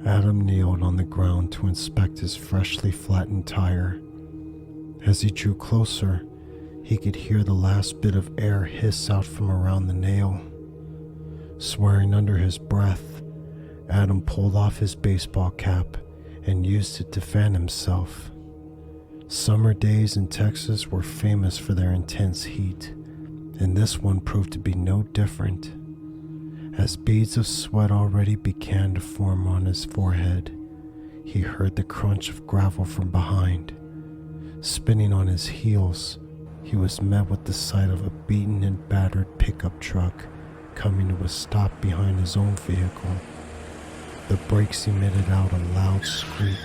Adam kneeled on the ground to inspect his freshly flattened tire. As he drew closer, he could hear the last bit of air hiss out from around the nail. Swearing under his breath, Adam pulled off his baseball cap and used it to fan himself. Summer days in Texas were famous for their intense heat, and this one proved to be no different. As beads of sweat already began to form on his forehead, he heard the crunch of gravel from behind. Spinning on his heels, he was met with the sight of a beaten and battered pickup truck coming to a stop behind his own vehicle. The brakes emitted out a loud squeak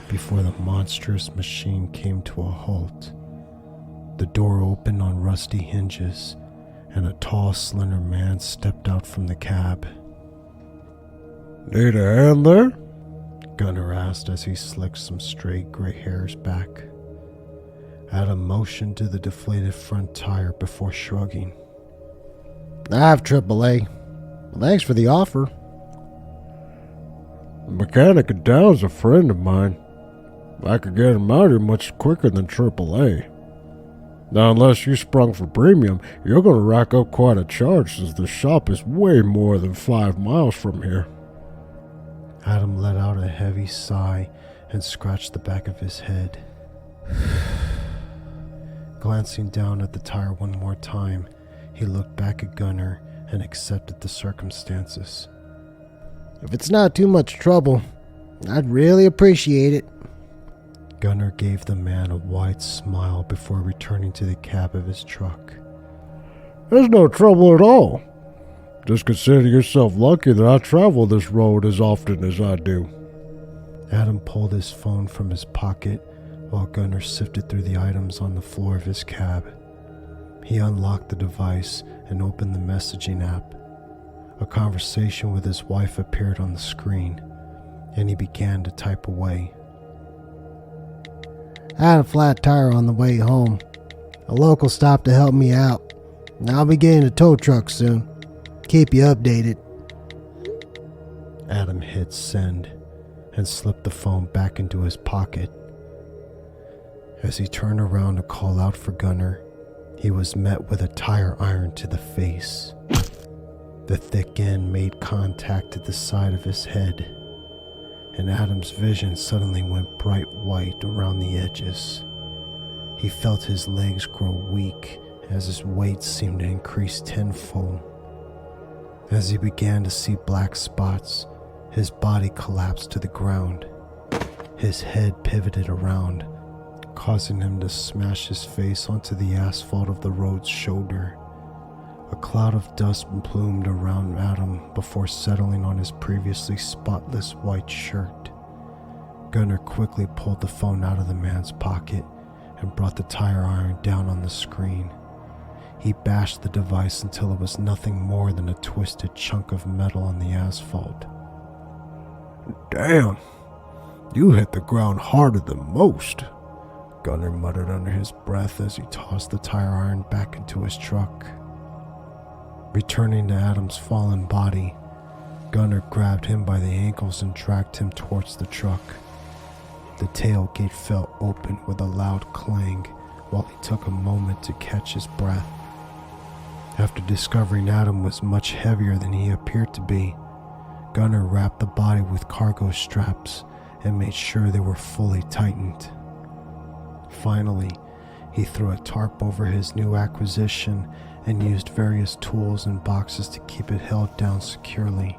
before the monstrous machine came to a halt. The door opened on rusty hinges, and a tall, slender man stepped out from the cab. "Need a hand there?" Gunnar asked as he slicked some stray gray hairs back. Adam motioned to the deflated front tire before shrugging. "I have AAA. Thanks for the offer." "The mechanic in town's a friend of mine. I could get him out here much quicker than AAA. Now, unless you sprung for premium, you're going to rack up quite a charge since the shop is way more than 5 miles from here." Adam let out a heavy sigh and scratched the back of his head. Glancing down at the tire one more time, he looked back at Gunnar and accepted the circumstances. "If it's not too much trouble, I'd really appreciate it." Gunnar gave the man a wide smile before returning to the cab of his truck. "There's no trouble at all. Just consider yourself lucky that I travel this road as often as I do." Adam pulled his phone from his pocket while Gunnar sifted through the items on the floor of his cab. He unlocked the device and opened the messaging app. A conversation with his wife appeared on the screen, and he began to type away. "I had a flat tire on the way home. A local stopped to help me out. I'll be getting a tow truck soon. Keep you updated." Adam hit send and slipped the phone back into his pocket. As he turned around to call out for Gunnar, he was met with a tire iron to the face. The thick end made contact at the side of his head, and Adam's vision suddenly went bright white around the edges. He felt his legs grow weak as his weight seemed to increase tenfold. As he began to see black spots, his body collapsed to the ground. His head pivoted around, causing him to smash his face onto the asphalt of the road's shoulder. A cloud of dust plumed around Adam before settling on his previously spotless white shirt. Gunnar quickly pulled the phone out of the man's pocket and brought the tire iron down on the screen. He bashed the device until it was nothing more than a twisted chunk of metal on the asphalt. "Damn, you hit the ground harder than most," Gunnar muttered under his breath as he tossed the tire iron back into his truck. Returning to Adam's fallen body, Gunnar grabbed him by the ankles and dragged him towards the truck. The tailgate fell open with a loud clang while he took a moment to catch his breath. After discovering Adam was much heavier than he appeared to be, Gunnar wrapped the body with cargo straps and made sure they were fully tightened. Finally, he threw a tarp over his new acquisition and used various tools and boxes to keep it held down securely.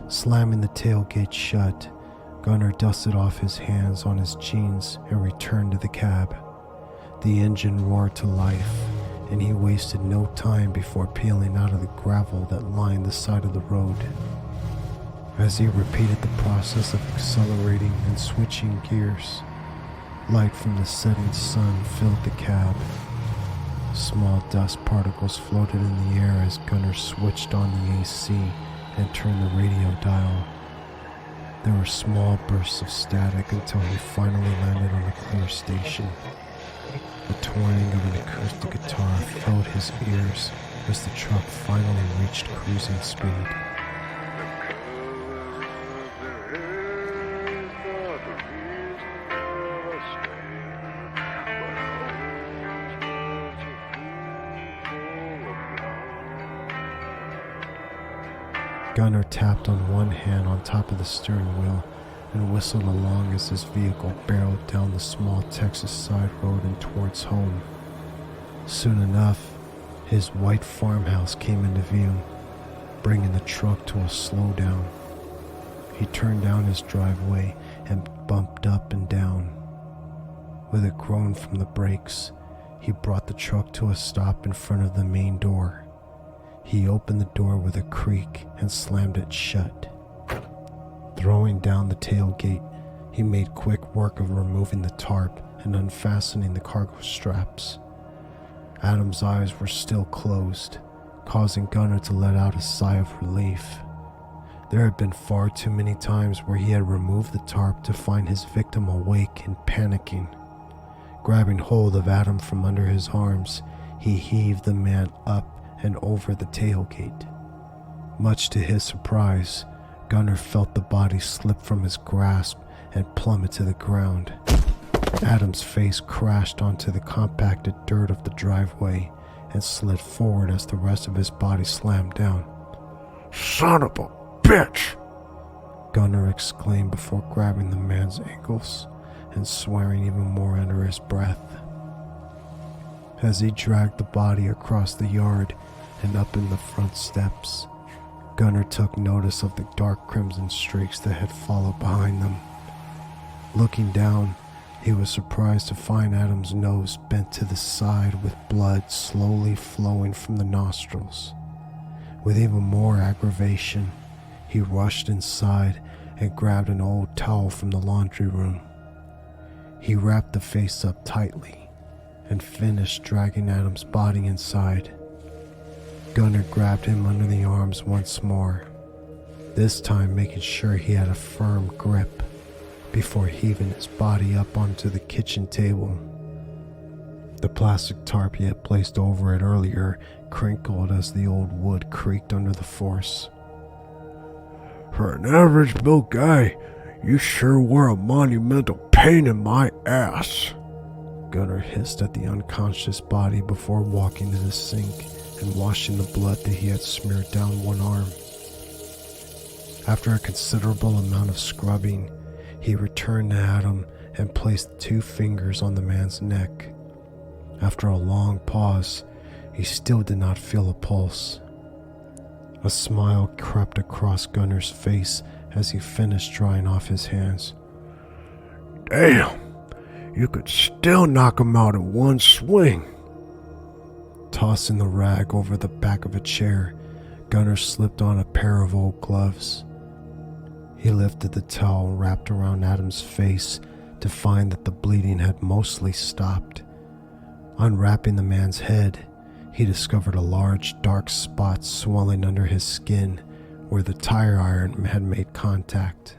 Slamming the tailgate shut, Gunnar dusted off his hands on his jeans and returned to the cab. The engine roared to life, and he wasted no time before peeling out of the gravel that lined the side of the road. As he repeated the process of accelerating and switching gears, light from the setting sun filled the cab. Small dust particles floated in the air as Gunnar switched on the AC and turned the radio dial. There were small bursts of static until he finally landed on a clear station. The twang of an acoustic guitar filled his ears as the truck finally reached cruising speed. Gunnar tapped on one hand on top of the steering wheel and whistled along as his vehicle barreled down the small Texas side road and towards home. Soon enough, his white farmhouse came into view, bringing the truck to a slowdown. He turned down his driveway and bumped up and down. With a groan from the brakes, he brought the truck to a stop in front of the main door. He opened the door with a creak and slammed it shut. Throwing down the tailgate, he made quick work of removing the tarp and unfastening the cargo straps. Adam's eyes were still closed, causing Gunnar to let out a sigh of relief. There had been far too many times where he had removed the tarp to find his victim awake and panicking. Grabbing hold of Adam from under his arms, he heaved the man up and over the tailgate. Much to his surprise, Gunnar felt the body slip from his grasp and plummet to the ground. Adam's face crashed onto the compacted dirt of the driveway and slid forward as the rest of his body slammed down. Son of a bitch! Gunnar exclaimed before grabbing the man's ankles and swearing even more under his breath. As he dragged the body across the yard and up in the front steps, Gunnar took notice of the dark crimson streaks that had followed behind them. Looking down, he was surprised to find Adam's nose bent to the side with blood slowly flowing from the nostrils. With even more aggravation, he rushed inside and grabbed an old towel from the laundry room. He wrapped the face up tightly and finished dragging Adam's body inside. Gunnar grabbed him under the arms once more, this time making sure he had a firm grip before heaving his body up onto the kitchen table. The plastic tarp he had placed over it earlier crinkled as the old wood creaked under the force. For an average built guy, you sure were a monumental pain in my ass. Gunnar hissed at the unconscious body before walking to the sink and washing the blood that he had smeared down one arm. After a considerable amount of scrubbing, he returned to Adam and placed 2 fingers on the man's neck. After a long pause, he still did not feel a pulse. A smile crept across Gunnar's face as he finished drying off his hands. Damn, you could still knock him out in one swing. Tossing the rag over the back of a chair, Gunnar slipped on a pair of old gloves. He lifted the towel wrapped around Adam's face to find that the bleeding had mostly stopped. Unwrapping the man's head, he discovered a large dark spot swelling under his skin where the tire iron had made contact.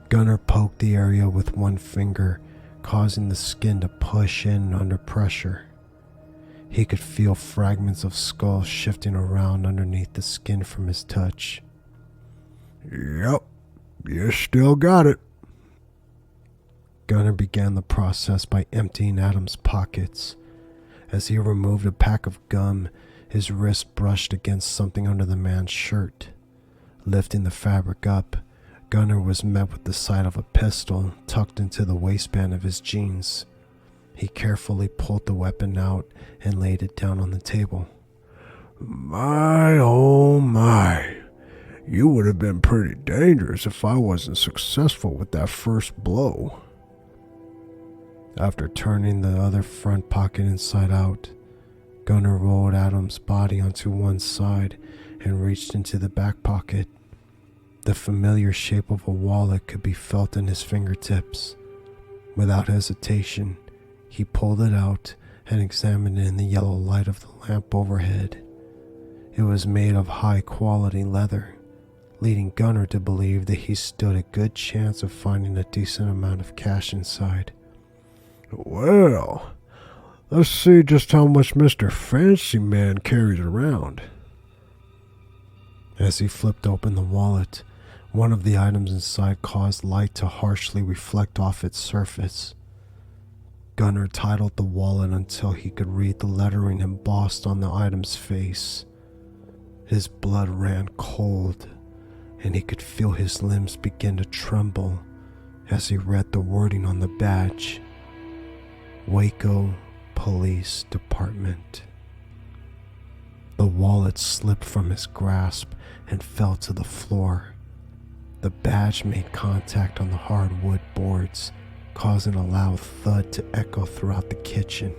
Gunnar poked the area with one finger, causing the skin to push in under pressure. He could feel fragments of skull shifting around underneath the skin from his touch. Yep, you still got it. Gunnar began the process by emptying Adam's pockets. As he removed a pack of gum, his wrist brushed against something under the man's shirt. Lifting the fabric up, Gunnar was met with the sight of a pistol tucked into the waistband of his jeans. He carefully pulled the weapon out and laid it down on the table. My, oh my. You would have been pretty dangerous if I wasn't successful with that first blow. After turning the other front pocket inside out, Gunnar rolled Adam's body onto one side and reached into the back pocket. The familiar shape of a wallet could be felt in his fingertips. Without hesitation, he pulled it out and examined it in the yellow light of the lamp overhead. It was made of high-quality leather, leading Gunnar to believe that he stood a good chance of finding a decent amount of cash inside. Well, let's see just how much Mr. Fancy Man carries around. As he flipped open the wallet, one of the items inside caused light to harshly reflect off its surface. Gunnar titled the wallet until he could read the lettering embossed on the item's face. His blood ran cold and he could feel his limbs begin to tremble as he read the wording on the badge: Waco Police Department. The wallet slipped from his grasp and fell to the floor. The badge made contact on the hardwood boards, causing a loud thud to echo throughout the kitchen.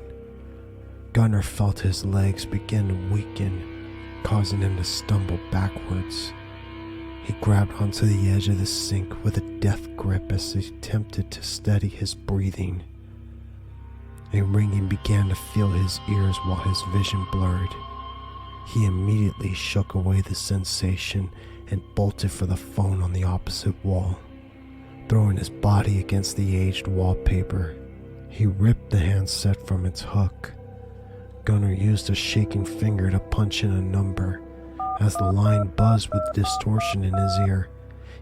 Gunnar felt his legs begin to weaken, causing him to stumble backwards. He grabbed onto the edge of the sink with a death grip as he attempted to steady his breathing. A ringing began to fill his ears while his vision blurred. He immediately shook away the sensation and bolted for the phone on the opposite wall, throwing his body against the aged wallpaper. He ripped the handset from its hook. Gunnar used a shaking finger to punch in a number. As the line buzzed with distortion in his ear,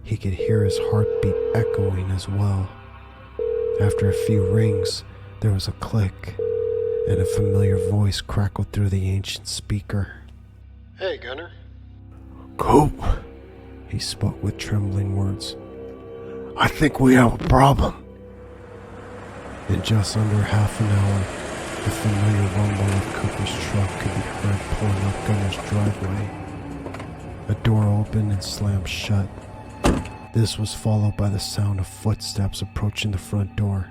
he could hear his heartbeat echoing as well. After a few rings, there was a click, and a familiar voice crackled through the ancient speaker. Hey, Gunnar. Coop, he spoke with trembling words. I think we have a problem. In just under half an hour, the familiar rumble of Cooper's truck could be heard pulling up Gunnar's driveway. A door opened and slammed shut. This was followed by the sound of footsteps approaching the front door.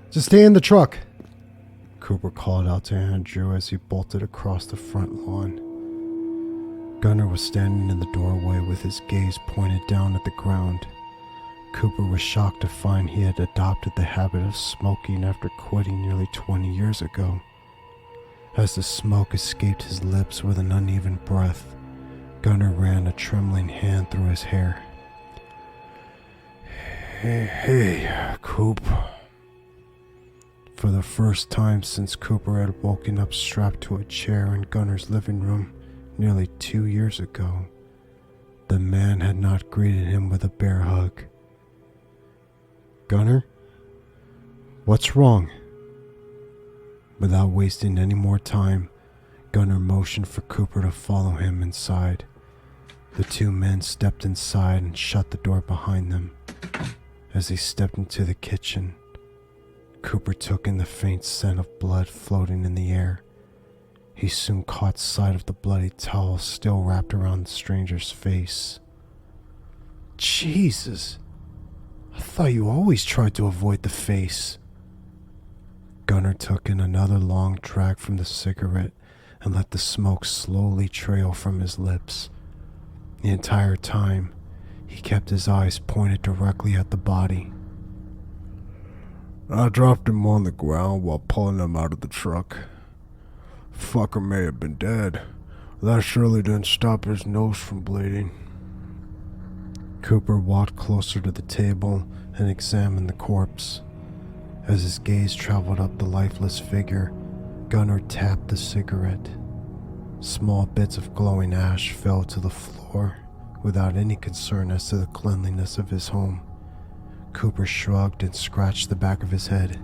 Just stay in the truck. Cooper called out to Andrew as he bolted across the front lawn. Gunnar was standing in the doorway with his gaze pointed down at the ground. Cooper was shocked to find he had adopted the habit of smoking after quitting nearly 20 years ago. As the smoke escaped his lips with an uneven breath, Gunnar ran a trembling hand through his hair. Hey, Coop. For the first time since Cooper had woken up strapped to a chair in Gunnar's living room nearly 2 years ago, the man had not greeted him with a bear hug. Gunnar? What's wrong? Without wasting any more time, Gunnar motioned for Cooper to follow him inside. The two men stepped inside and shut the door behind them. As they stepped into the kitchen, Cooper took in the faint scent of blood floating in the air. He soon caught sight of the bloody towel still wrapped around the stranger's face. Jesus! I thought you always tried to avoid the face. Gunnar took in another long drag from the cigarette and let the smoke slowly trail from his lips. The entire time, he kept his eyes pointed directly at the body. I dropped him on the ground while pulling him out of the truck. Fucker may have been dead. That surely didn't stop his nose from bleeding. Cooper walked closer to the table and examined the corpse. As his gaze traveled up the lifeless figure, Gunnar tapped the cigarette. Small bits of glowing ash fell to the floor without any concern as to the cleanliness of his home. Cooper shrugged and scratched the back of his head.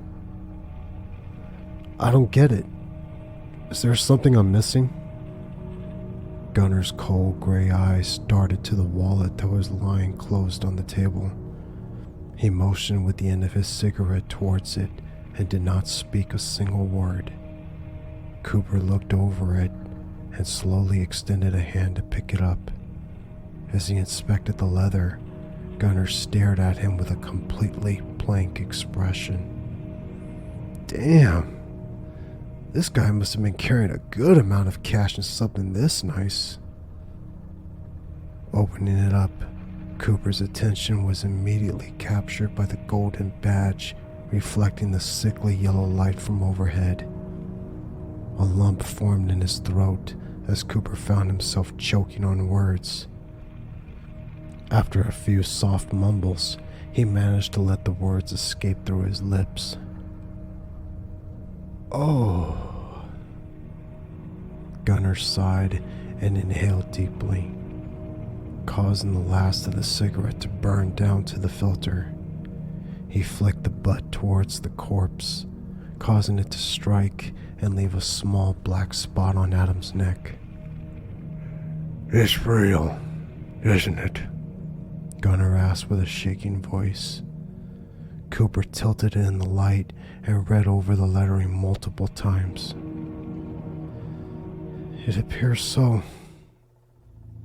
I don't get it. Is there something I'm missing? Gunnar's cold gray eyes darted to the wallet that was lying closed on the table. He motioned with the end of his cigarette towards it and did not speak a single word. Cooper looked over it and slowly extended a hand to pick it up. As he inspected the leather, Gunnar stared at him with a completely blank expression. Damn! This guy must have been carrying a good amount of cash in something this nice. Opening it up, Cooper's attention was immediately captured by the golden badge reflecting the sickly yellow light from overhead. A lump formed in his throat as Cooper found himself choking on words. After a few soft mumbles, he managed to let the words escape through his lips. Oh. Gunnar sighed and inhaled deeply, causing the last of the cigarette to burn down to the filter. He flicked the butt towards the corpse, causing it to strike and leave a small black spot on Adam's neck. It's real, isn't it? Gunnar asked with a shaking voice. Cooper tilted it in the light and read over the lettering multiple times. It appears so.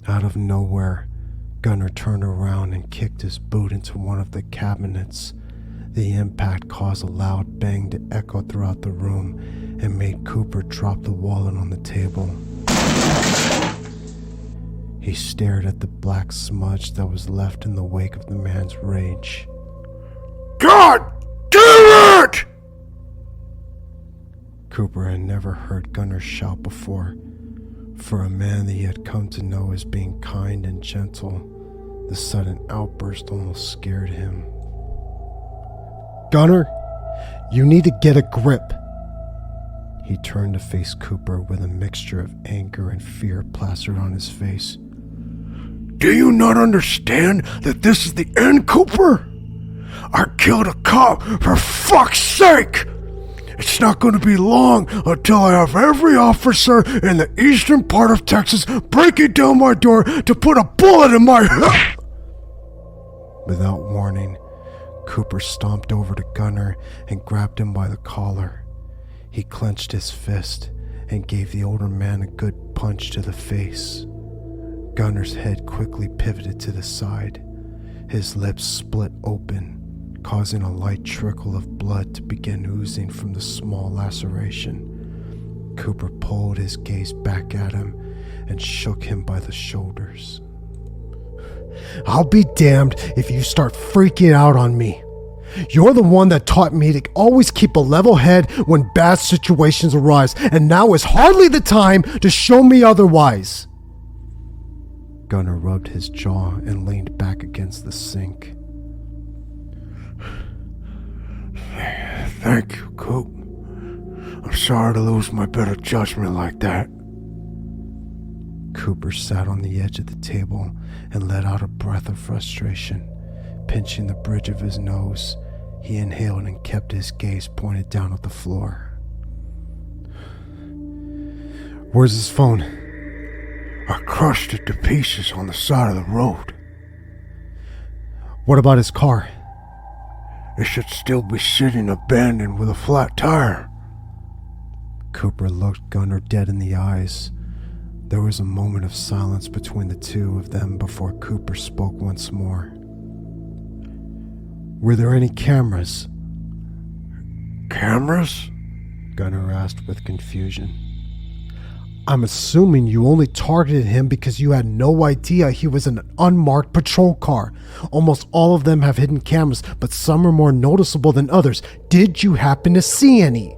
Out of nowhere, Gunnar turned around and kicked his boot into one of the cabinets. The impact caused a loud bang to echo throughout the room and made Cooper drop the wallet on the table. He stared at the black smudge that was left in the wake of the man's rage. God damn it! Cooper had never heard Gunnar shout before. For a man that he had come to know as being kind and gentle, the sudden outburst almost scared him. Gunnar, you need to get a grip. He turned to face Cooper with a mixture of anger and fear plastered on his face. Do you not understand that this is the end, Cooper? I killed a cop, for fuck's sake! It's not going to be long until I have every officer in the eastern part of Texas breaking down my door to put a bullet in my head! Without warning, Cooper stomped over to Gunnar and grabbed him by the collar. He clenched his fist and gave the older man a good punch to the face. Gunnar's head quickly pivoted to the side. His lips split open, causing a light trickle of blood to begin oozing from the small laceration. Cooper pulled his gaze back at him and shook him by the shoulders. I'll be damned if you start freaking out on me. You're the one that taught me to always keep a level head when bad situations arise, and now is hardly the time to show me otherwise. Gunnar rubbed his jaw and leaned back against the sink. Thank you, Coop. I'm sorry to lose my better judgment like that. Cooper sat on the edge of the table and let out a breath of frustration. Pinching the bridge of his nose, he inhaled and kept his gaze pointed down at the floor. Where's his phone? I crushed it to pieces on the side of the road. What about his car? It should still be sitting abandoned with a flat tire. Cooper looked Gunnar dead in the eyes. There was a moment of silence between the two of them before Cooper spoke once more. Were there any cameras? Cameras? Gunnar asked with confusion. I'm assuming you only targeted him because you had no idea he was an unmarked patrol car. Almost all of them have hidden cameras, but some are more noticeable than others. Did you happen to see any?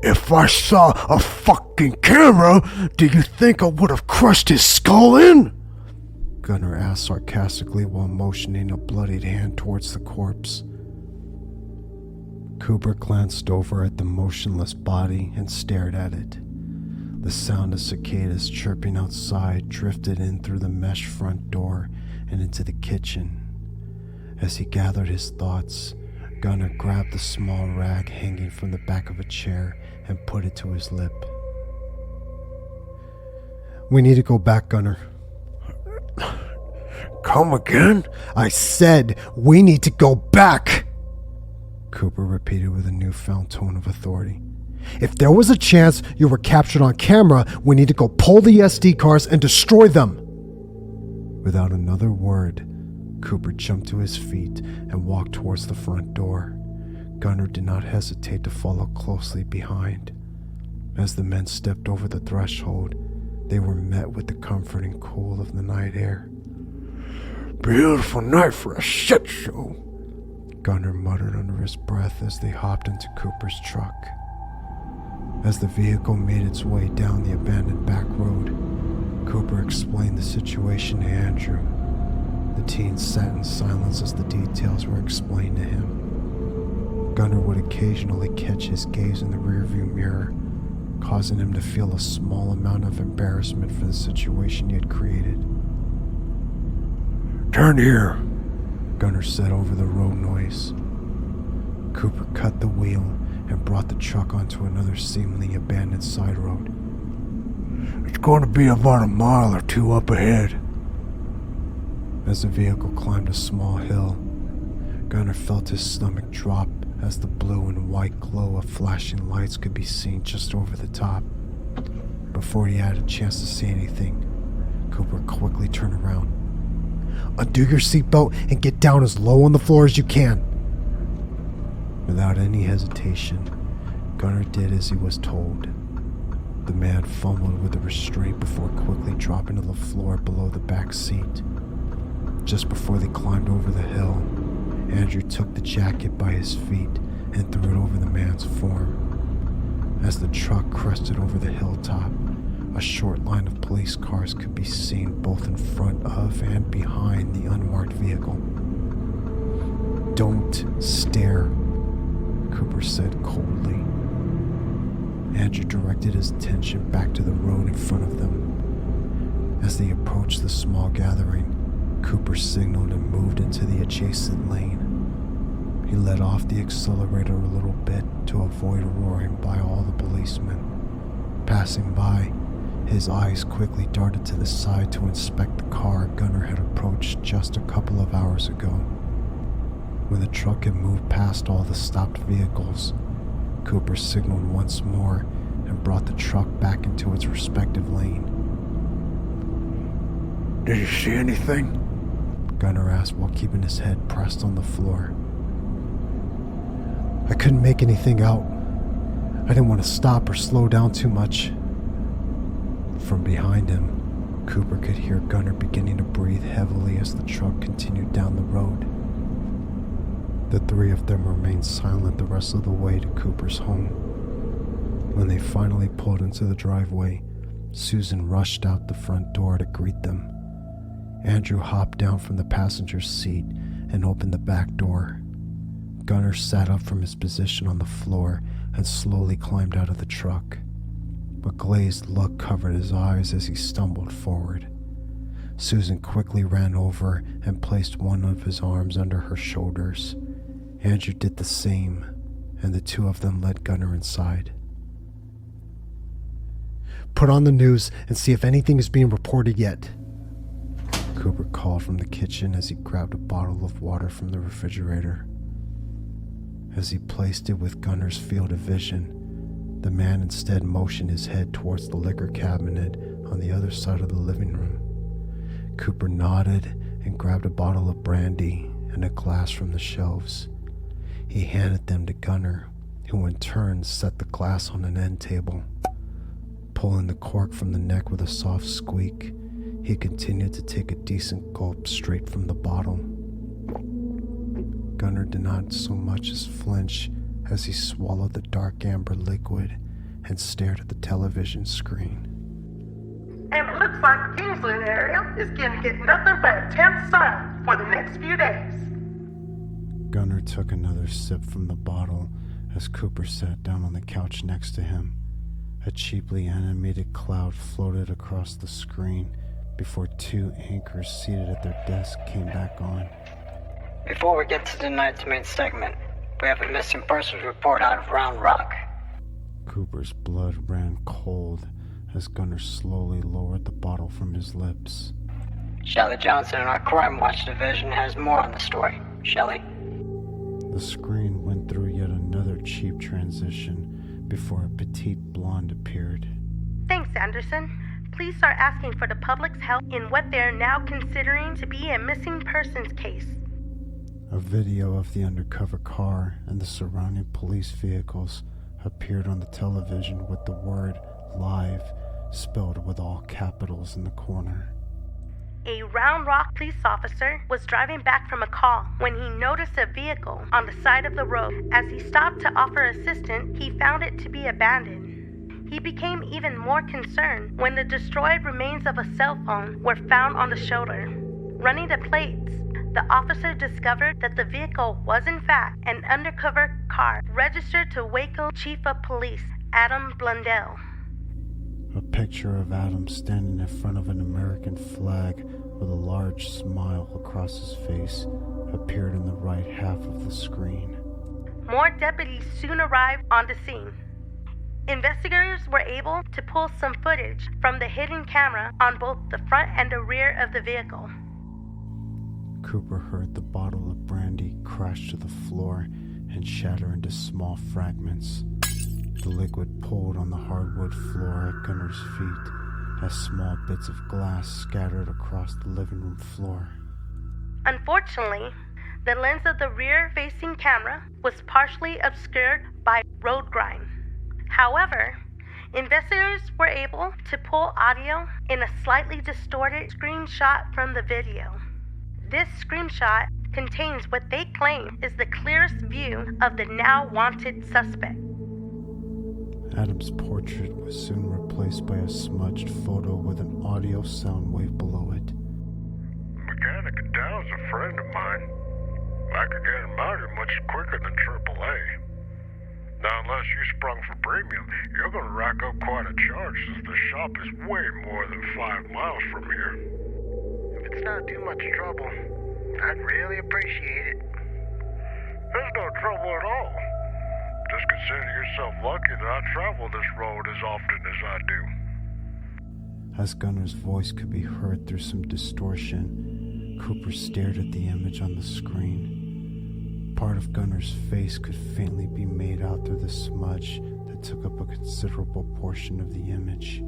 If I saw a fucking camera, do you think I would have crushed his skull in? Gunnar asked sarcastically while motioning a bloodied hand towards the corpse. Cooper glanced over at the motionless body and stared at it. The sound of cicadas chirping outside drifted in through the mesh front door and into the kitchen. As he gathered his thoughts, Gunnar grabbed the small rag hanging from the back of a chair and put it to his lip. We need to go back, Gunnar. Come again? I said we need to go back! Cooper repeated with a newfound tone of authority. If there was a chance you were captured on camera, we need to go pull the SD cards and destroy them. Without another word, Cooper jumped to his feet and walked towards the front door. Gunnar did not hesitate to follow closely behind. As the men stepped over the threshold, they were met with the comforting cool of the night air. Beautiful night for a shit show, Gunnar muttered under his breath as they hopped into Cooper's truck. As the vehicle made its way down the abandoned back road, Cooper explained the situation to Andrew. The teen sat in silence as the details were explained to him. Gunnar would occasionally catch his gaze in the rearview mirror, causing him to feel a small amount of embarrassment for the situation he had created. Turn here, Gunnar said over the road noise. Cooper cut the wheel and brought the truck onto another seemingly abandoned side road. It's going to be about a mile or two up ahead. As the vehicle climbed a small hill, Gunnar felt his stomach drop as the blue and white glow of flashing lights could be seen just over the top. Before he had a chance to say anything, Cooper quickly turned around. Undo your seatbelt and get down as low on the floor as you can. Without any hesitation, Gunnar did as he was told. The man fumbled with the restraint before quickly dropping to the floor below the back seat. Just before they climbed over the hill, Andrew took the jacket by his feet and threw it over the man's form. As the truck crested over the hilltop, a short line of police cars could be seen both in front of and behind the unmarked vehicle. Don't stare, Cooper said coldly. Andrew directed his attention back to the road in front of them. As they approached the small gathering, Cooper signaled and moved into the adjacent lane. He let off the accelerator a little bit to avoid roaring by all the policemen. Passing by, his eyes quickly darted to the side to inspect the car Gunnar had approached just a couple of hours ago. When the truck had moved past all the stopped vehicles, Cooper signaled once more and brought the truck back into its respective lane. Did you see anything? Gunnar asked while keeping his head pressed on the floor. I couldn't make anything out. I didn't want to stop or slow down too much. From behind him, Cooper could hear Gunnar beginning to breathe heavily as the truck continued down the road. The three of them remained silent the rest of the way to Cooper's home. When they finally pulled into the driveway, Susan rushed out the front door to greet them. Andrew hopped down from the passenger's seat and opened the back door. Gunnar sat up from his position on the floor and slowly climbed out of the truck. A glazed look covered his eyes as he stumbled forward. Susan quickly ran over and placed one of his arms under her shoulders. Andrew did the same, and the two of them led Gunnar inside. Put on the news and see if anything is being reported yet, Cooper called from the kitchen as he grabbed a bottle of water from the refrigerator. As he placed it with Gunnar's field of vision, the man instead motioned his head towards the liquor cabinet on the other side of the living room. Cooper nodded and grabbed a bottle of brandy and a glass from the shelves. He handed them to Gunnar, who in turn set the glass on an end table. Pulling the cork from the neck with a soft squeak, he continued to take a decent gulp straight from the bottle. Gunnar did not so much as flinch as he swallowed the dark amber liquid and stared at the television screen. And it looks like the Kingsland area is going to get nothing but a tense sun for the next few days. Gunnar took another sip from the bottle as Cooper sat down on the couch next to him. A cheaply animated cloud floated across the screen before two anchors seated at their desk came back on. Before we get to tonight's main segment, we have a missing persons report out of Round Rock. Cooper's blood ran cold as Gunnar slowly lowered the bottle from his lips. Shelley Johnson in our Crime Watch division has more on the story. Shelley? The screen went through yet another cheap transition before a petite blonde appeared. Thanks, Anderson. Please start asking for the public's help in what they're now considering to be a missing persons case. A video of the undercover car and the surrounding police vehicles appeared on the television with the word "live" spelled with all capitals in the corner. A Round Rock police officer was driving back from a call when he noticed a vehicle on the side of the road. As he stopped to offer assistance, he found it to be abandoned. He became even more concerned when the destroyed remains of a cell phone were found on the shoulder. Running the plates, the officer discovered that the vehicle was in fact an undercover car registered to Waco Chief of Police Adam Blundell. A picture of Adam standing in front of an American flag with a large smile across his face appeared in the right half of the screen. More deputies soon arrived on the scene. Investigators were able to pull some footage from the hidden camera on both the front and the rear of the vehicle. Cooper heard the bottle of brandy crash to the floor and shatter into small fragments. The liquid pulled on the hardwood floor at Gunner's feet as small bits of glass scattered across the living room floor. Unfortunately, the lens of the rear-facing camera was partially obscured by road grime. However, investigators were able to pull audio in a slightly distorted screenshot from the video. This screenshot contains what they claim is the clearest view of the now wanted suspect. Adam's portrait was soon replaced by a smudged photo with an audio sound wave below it. Mechanic in town's a friend of mine. I could get him out here much quicker than AAA. Now, unless you sprung for premium, you're going to rack up quite a charge since the shop is way more than 5 miles from here. If it's not too much trouble, I'd really appreciate it. There's no trouble at all. Just consider yourself lucky that I travel this road as often as I do. As Gunner's voice could be heard through some distortion, Cooper stared at the image on the screen. Part of Gunner's face could faintly be made out through the smudge that took up a considerable portion of the image.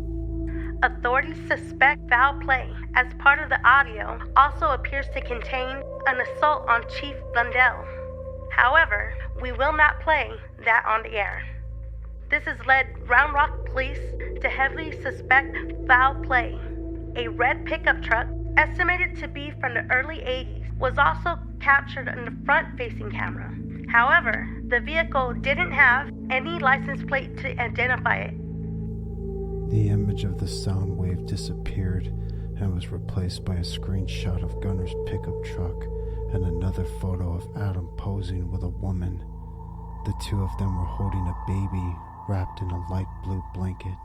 Authorities suspect foul play, as part of the audio also appears to contain an assault on Chief Blundell. However, we will not play that on the air. This has led Round Rock Police to heavily suspect foul play. A red pickup truck, estimated to be from the early 80s, was also captured in the front-facing camera. However, the vehicle didn't have any license plate to identify it. The image of the sound wave disappeared and was replaced by a screenshot of Gunner's pickup truck and another photo of Adam posing with a woman. The two of them were holding a baby wrapped in a light blue blanket.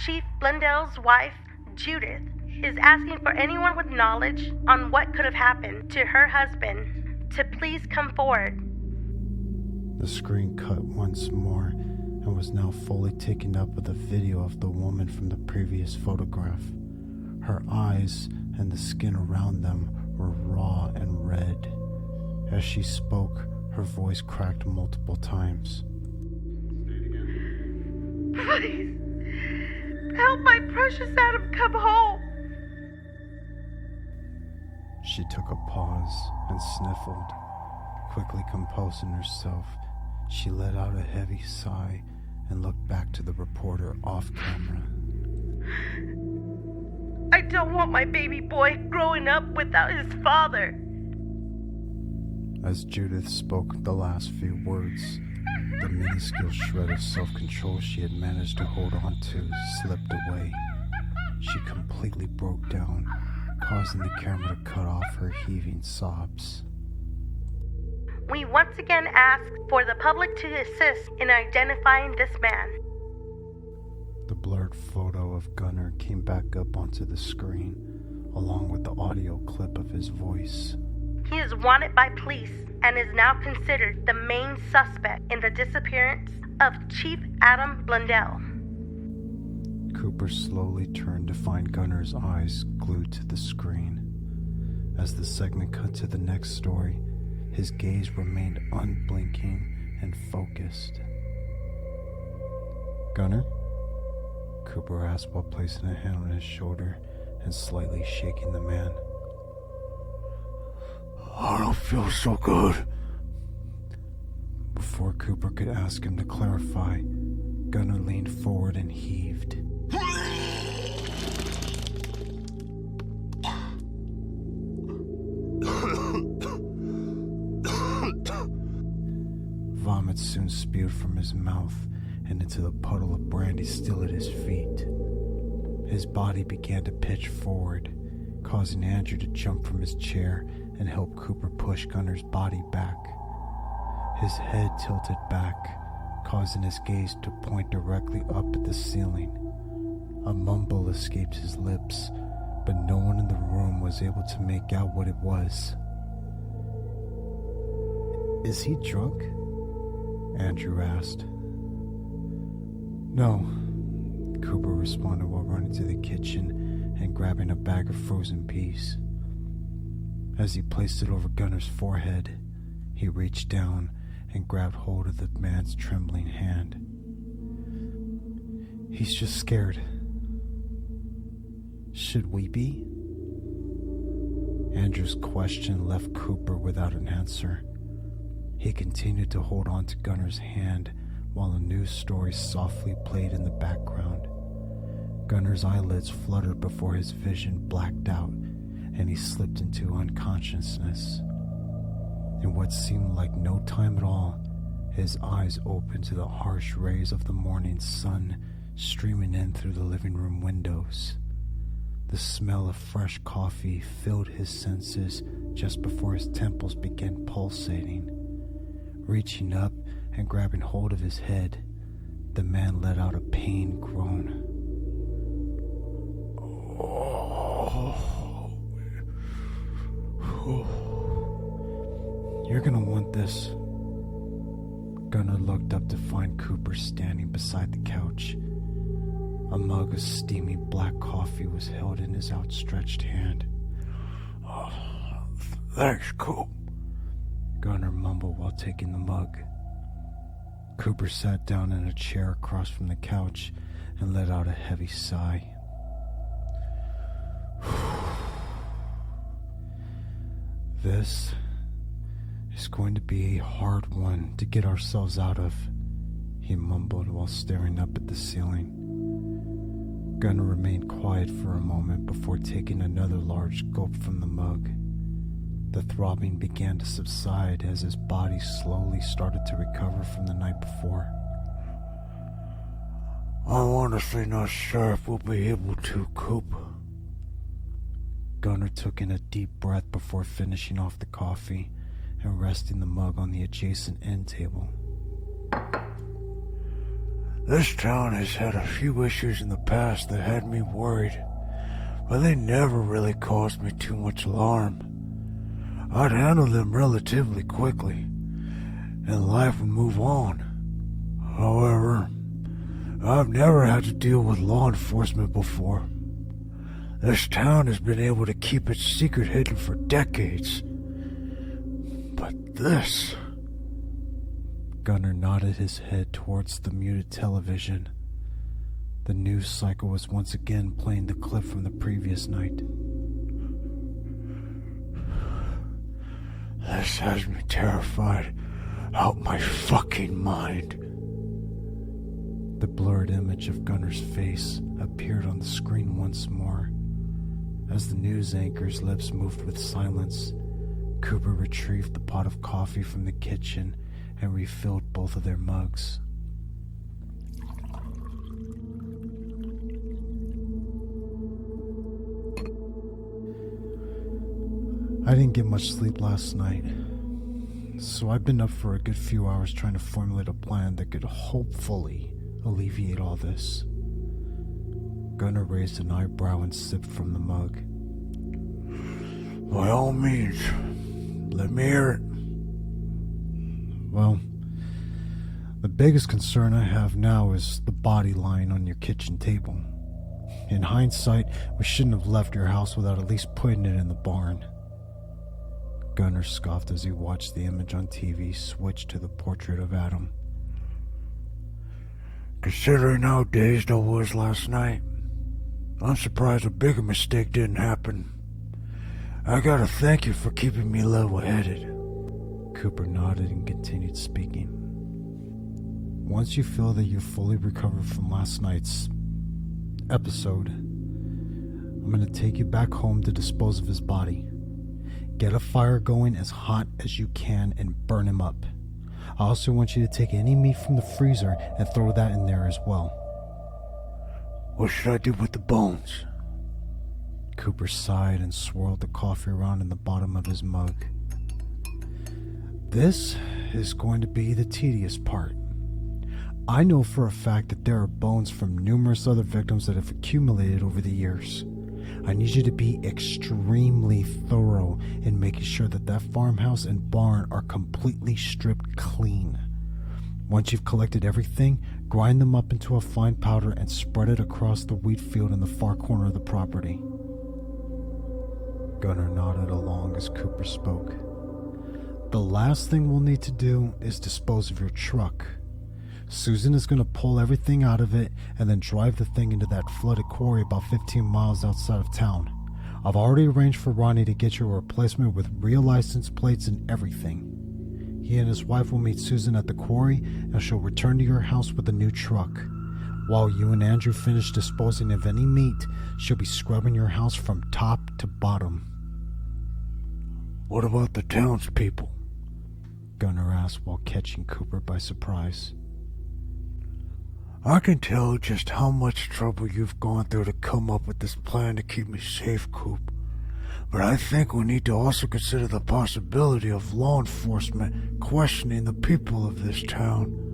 Chief Blundell's wife, Judith, is asking for anyone with knowledge on what could have happened to her husband to please come forward. The screen cut once more and was now fully taken up with a video of the woman from the previous photograph. Her eyes and the skin around them were raw and red. As she spoke, her voice cracked multiple times. Please, help my precious Adam come home. She took a pause and sniffled. Quickly composing herself, she let out a heavy sigh and looked back to the reporter off camera. I don't want my baby boy growing up without his father. As Judith spoke the last few words, the minuscule shred of self-control she had managed to hold on to slipped away. She completely broke down, causing the camera to cut off her heaving sobs. We once again ask for the public to assist in identifying this man. The blurred photo of Gunner came back up onto the screen, along with the audio clip of his voice. He is wanted by police and is now considered the main suspect in the disappearance of Chief Adam Blundell. Cooper slowly turned to find Gunner's eyes glued to the screen. As the segment cut to the next story, his gaze remained unblinking and focused. Gunner? Cooper asked while placing a hand on his shoulder and slightly shaking the man. I don't feel so good. Before Cooper could ask him to clarify, Gunner leaned forward and heaved. Vomit soon spewed from his mouth and into the puddle of brandy still at his feet. His body began to pitch forward, causing Andrew to jump from his chair and help Cooper push Gunner's body back. His head tilted back, causing his gaze to point directly up at the ceiling. A mumble escaped his lips, but no one in the room was able to make out what it was. "Is he drunk?" Andrew asked. No, Cooper responded while running to the kitchen and grabbing a bag of frozen peas. As he placed it over Gunner's forehead, he reached down and grabbed hold of the man's trembling hand. He's just scared. Should we be? Andrew's question left Cooper without an answer. He continued to hold on to Gunner's hand while a news story softly played in the background. Gunner's eyelids fluttered before his vision blacked out and he slipped into unconsciousness. In what seemed like no time at all, his eyes opened to the harsh rays of the morning sun streaming in through the living room windows. The smell of fresh coffee filled his senses just before his temples began pulsating. Reaching up and grabbing hold of his head, the man let out a pained groan. You're gonna want this. Gunner looked up to find Cooper standing beside the couch. A mug of steamy black coffee was held in his outstretched hand. Oh, thanks, Coop. Gunner mumbled while taking the mug. Cooper sat down in a chair across from the couch and let out a heavy sigh. This is going to be a hard one to get ourselves out of, he mumbled while staring up at the ceiling. Gunner remained quiet for a moment before taking another large gulp from the mug. The throbbing began to subside as his body slowly started to recover from the night before. I'm honestly not sure if we'll be able to, Coop. Gunner took in a deep breath before finishing off the coffee and resting the mug on the adjacent end table. This town has had a few issues in the past that had me worried, but they never really caused me too much alarm. I'd handle them relatively quickly, and life would move on. However, I've never had to deal with law enforcement before. This town has been able to keep its secret hidden for decades. But this... Gunner nodded his head towards the muted television. The news cycle was once again playing the clip from the previous night. This has me terrified out my fucking mind. The blurred image of Gunner's face appeared on the screen once more. As the news anchor's lips moved with silence, Cooper retrieved the pot of coffee from the kitchen and refilled both of their mugs. I didn't get much sleep last night, so I've been up for a good few hours trying to formulate a plan that could hopefully alleviate all this. Gunner raised an eyebrow and sipped from the mug. By all means, let me hear it. Well, the biggest concern I have now is the body lying on your kitchen table. In hindsight, we shouldn't have left your house without at least putting it in the barn. Gunner scoffed as he watched the image on TV switch to the portrait of Adam. Considering how dazed I was last night, I'm surprised a bigger mistake didn't happen. I gotta thank you for keeping me level-headed. Cooper nodded and continued speaking. Once you feel that you're fully recovered from last night's episode, I'm going to take you back home to dispose of his body. Get a fire going as hot as you can and burn him up. I also want you to take any meat from the freezer and throw that in there as well. What should I do with the bones? Cooper sighed and swirled the coffee around in the bottom of his mug. This is going to be the tedious part. I know for a fact that there are bones from numerous other victims that have accumulated over the years. I need you to be extremely thorough in making sure that that farmhouse and barn are completely stripped clean. Once you've collected everything, Grind them up into a fine powder and spread it across the wheat field in the far corner of the property. Gunnar nodded along as Cooper spoke. The last thing we'll need to do is dispose of your truck. Susan is going to pull everything out of it and then drive the thing into that flooded quarry about 15 miles outside of town. I've already arranged for Ronnie to get you a replacement with real license plates and everything. He and his wife will meet Susan at the quarry and she'll return to your house with a new truck. While you and Andrew finish disposing of any meat, she'll be scrubbing your house from top to bottom. What about the townspeople? Gunnar asked while catching Cooper by surprise. I can tell just how much trouble you've gone through to come up with this plan to keep me safe, Coop. But I think we need to also consider the possibility of law enforcement questioning the people of this town.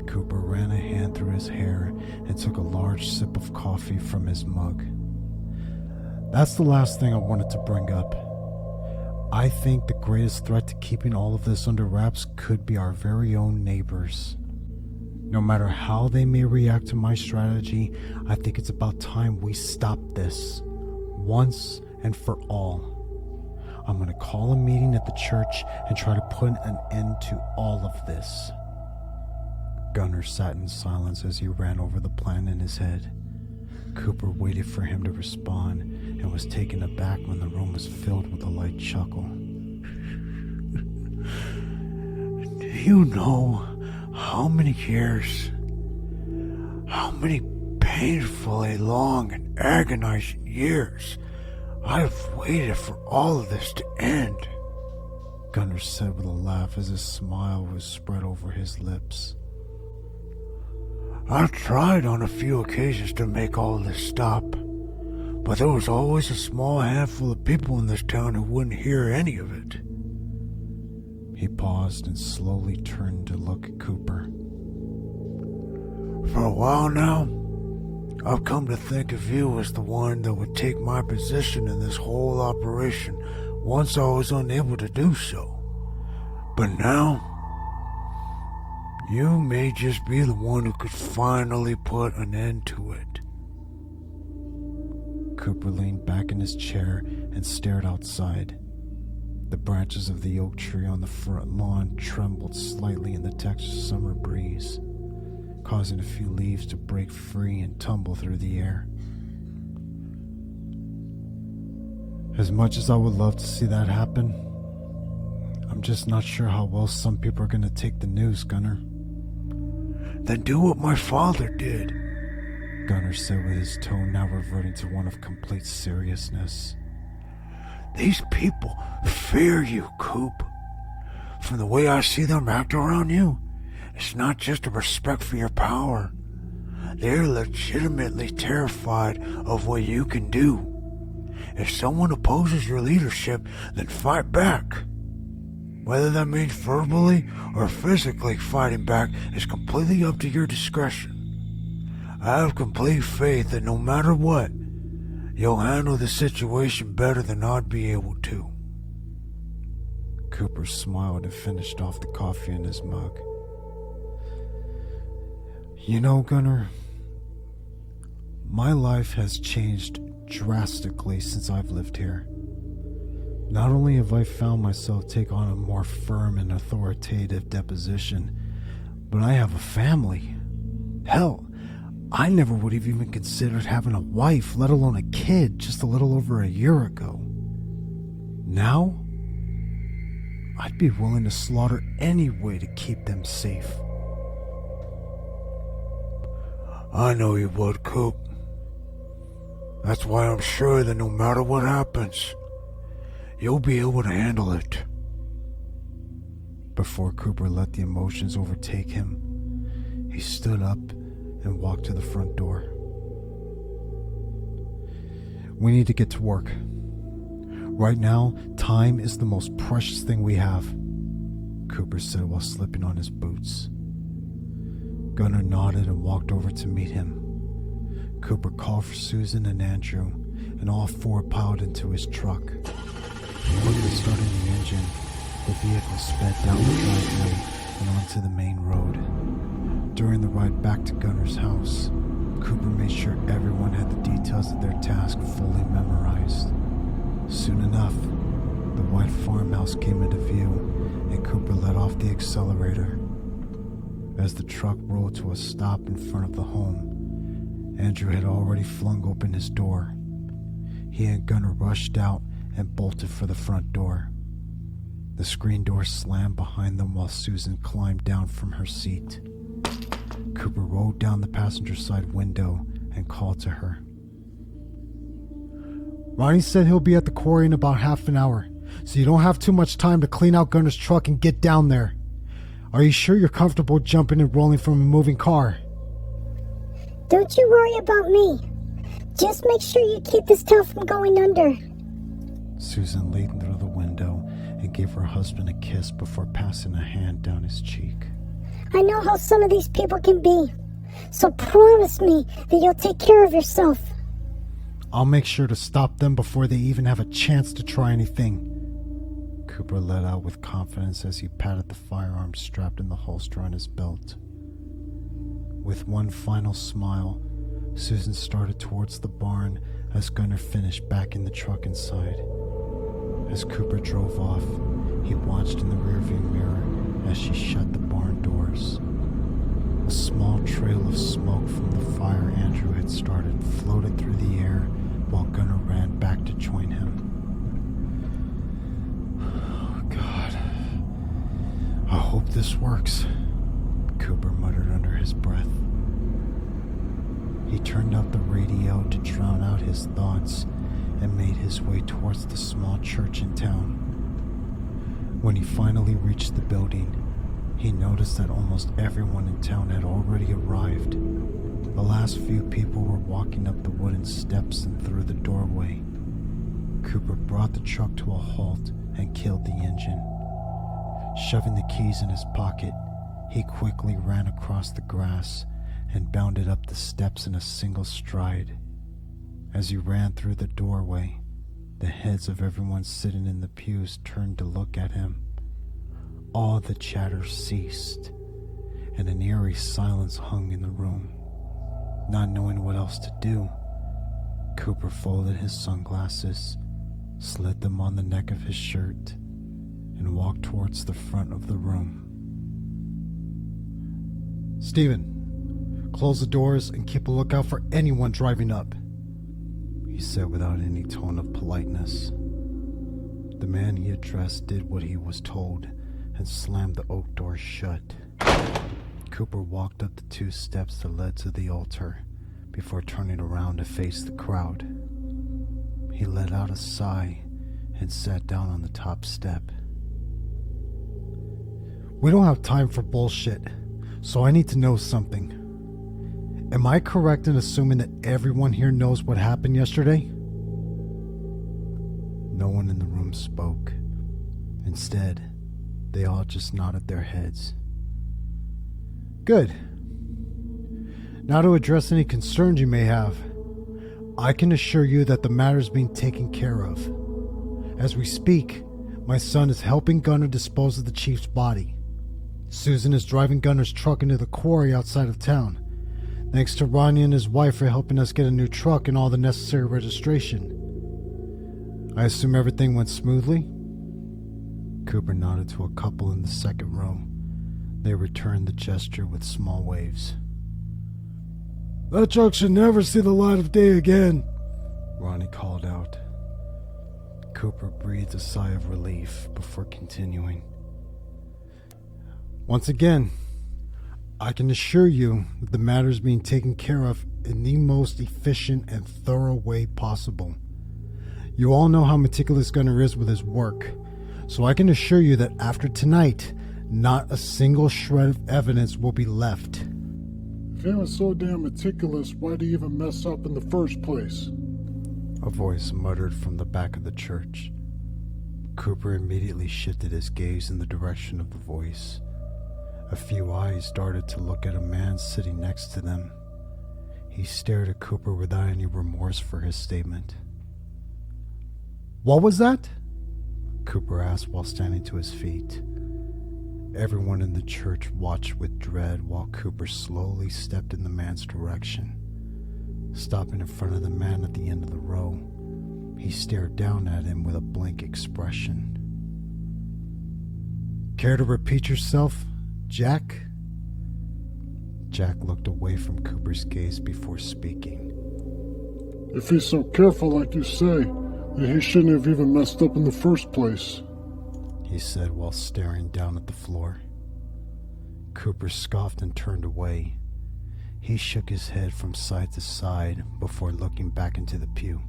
Cooper ran a hand through his hair and took a large sip of coffee from his mug. That's the last thing I wanted to bring up. I think the greatest threat to keeping all of this under wraps could be our very own neighbors. No matter how they may react to my strategy, I think it's about time we stop this, once and for all. I'm going to call a meeting at the church and try to put an end to all of this. Gunnar sat in silence as he ran over the plan in his head. Cooper waited for him to respond and was taken aback when the room was filled with a light chuckle. Do you know how many years, how many painfully long and agonizing years I've waited for all of this to end? Gunnar said with a laugh as a smile was spread over his lips. I've tried on a few occasions to make all of this stop, but there was always a small handful of people in this town who wouldn't hear any of it. He paused and slowly turned to look at Cooper. For a while now, I've come to think of you as the one that would take my position in this whole operation once I was unable to do so. But now, you may just be the one who could finally put an end to it. Cooper leaned back in his chair and stared outside. The branches of the oak tree on the front lawn trembled slightly in the Texas summer breeze, causing a few leaves to break free and tumble through the air. As much as I would love to see that happen, I'm just not sure how well some people are going to take the news, Gunnar. Then do what my father did, Gunnar said with his tone now reverting to one of complete seriousness. These people fear you, Coop. From the way I see them act around you, it's not just a respect for your power. They're legitimately terrified of what you can do. If someone opposes your leadership, then fight back. Whether that means verbally or physically fighting back is completely up to your discretion. I have complete faith that no matter what, you'll handle the situation better than I'd be able to. Cooper smiled and finished off the coffee in his mug. You know, Gunnar, my life has changed drastically since I've lived here. Not only have I found myself take on a more firm and authoritative deposition, but I have a family. Hell, I never would have even considered having a wife, let alone a kid, just a little over a year ago. Now, I'd be willing to slaughter any way to keep them safe. I know you would, Coop. That's why I'm sure that no matter what happens, you'll be able to handle it. Before Cooper let the emotions overtake him, he stood up and walked to the front door. We need to get to work. Right now, time is the most precious thing we have, Cooper said while slipping on his boots. Gunnar nodded and walked over to meet him. Cooper called for Susan and Andrew, and all four piled into his truck. Quickly starting the engine, the vehicle sped down the driveway and onto the main road. During the ride back to Gunner's house, Cooper made sure everyone had the details of their task fully memorized. Soon enough, the white farmhouse came into view, and Cooper let off the accelerator. As the truck rolled to a stop in front of the home, Andrew had already flung open his door. He and Gunner rushed out and bolted for the front door. The screen door slammed behind them while Susan climbed down from her seat. Cooper rolled down the passenger side window and called to her. Ronnie said he'll be at the quarry in about half an hour, so you don't have too much time to clean out Gunner's truck and get down there. Are you sure you're comfortable jumping and rolling from a moving car? Don't you worry about me. Just make sure you keep this tow from going under. Susan leaned through the window and gave her husband a kiss before passing a hand down his cheek. I know how some of these people can be, so promise me that you'll take care of yourself. I'll make sure to stop them before they even have a chance to try anything. Cooper let out with confidence as he patted the firearm strapped in the holster on his belt. With one final smile, Susan started towards the barn as Gunner finished backing the truck inside. As Cooper drove off, he watched in the rearview mirror as she shut the barn doors. A small trail of smoke from the fire Andrew had started floated through the air while Gunner ran back to join him. Oh, God. I hope this works, Cooper muttered under his breath. He turned up the radio to drown out his thoughts and made his way towards the small church in town. When he finally reached the building, he noticed that almost everyone in town had already arrived. The last few people were walking up the wooden steps and through the doorway. Cooper brought the truck to a halt and killed the engine. Shoving the keys in his pocket, he quickly ran across the grass and bounded up the steps in a single stride. As he ran through the doorway, the heads of everyone sitting in the pews turned to look at him. All the chatter ceased, and an eerie silence hung in the room. Not knowing what else to do, Cooper folded his sunglasses, slid them on the neck of his shirt, and walked towards the front of the room. Steven, close the doors and keep a lookout for anyone driving up, he said without any tone of politeness. The man he addressed did what he was told and slammed the oak door shut. Cooper walked up the 2 steps that led to the altar before turning around to face the crowd. He let out a sigh and sat down on the top step. We don't have time for bullshit, so I need to know something. Am I correct in assuming that everyone here knows what happened yesterday? No one in the room spoke. Instead, they all just nodded their heads. Good. Now to address any concerns you may have, I can assure you that the matter is being taken care of. As we speak, my son is helping Gunner dispose of the chief's body. Susan is driving Gunner's truck into the quarry outside of town. Thanks to Ronnie and his wife for helping us get a new truck and all the necessary registration. I assume everything went smoothly? Cooper nodded to a couple in the second row. They returned the gesture with small waves. That truck should never see the light of day again, Ronnie called out. Cooper breathed a sigh of relief before continuing. Once again, I can assure you that the matter is being taken care of in the most efficient and thorough way possible. You all know how meticulous Gunner is with his work, so I can assure you that after tonight, not a single shred of evidence will be left. If he was so damn meticulous, why'd he even mess up in the first place? A voice muttered from the back of the church. Cooper immediately shifted his gaze in the direction of the voice. A few eyes darted to look at a man sitting next to them. He stared at Cooper without any remorse for his statement. What was that? Cooper asked while standing to his feet. Everyone in the church watched with dread while Cooper slowly stepped in the man's direction. Stopping in front of the man at the end of the row, he stared down at him with a blank expression. "Care to repeat yourself, Jack?" Jack looked away from Cooper's gaze before speaking. If he's so careful like you say, then he shouldn't have even messed up in the first place, he said while staring down at the floor. Cooper scoffed and turned away. He shook his head from side to side before looking back into the pew.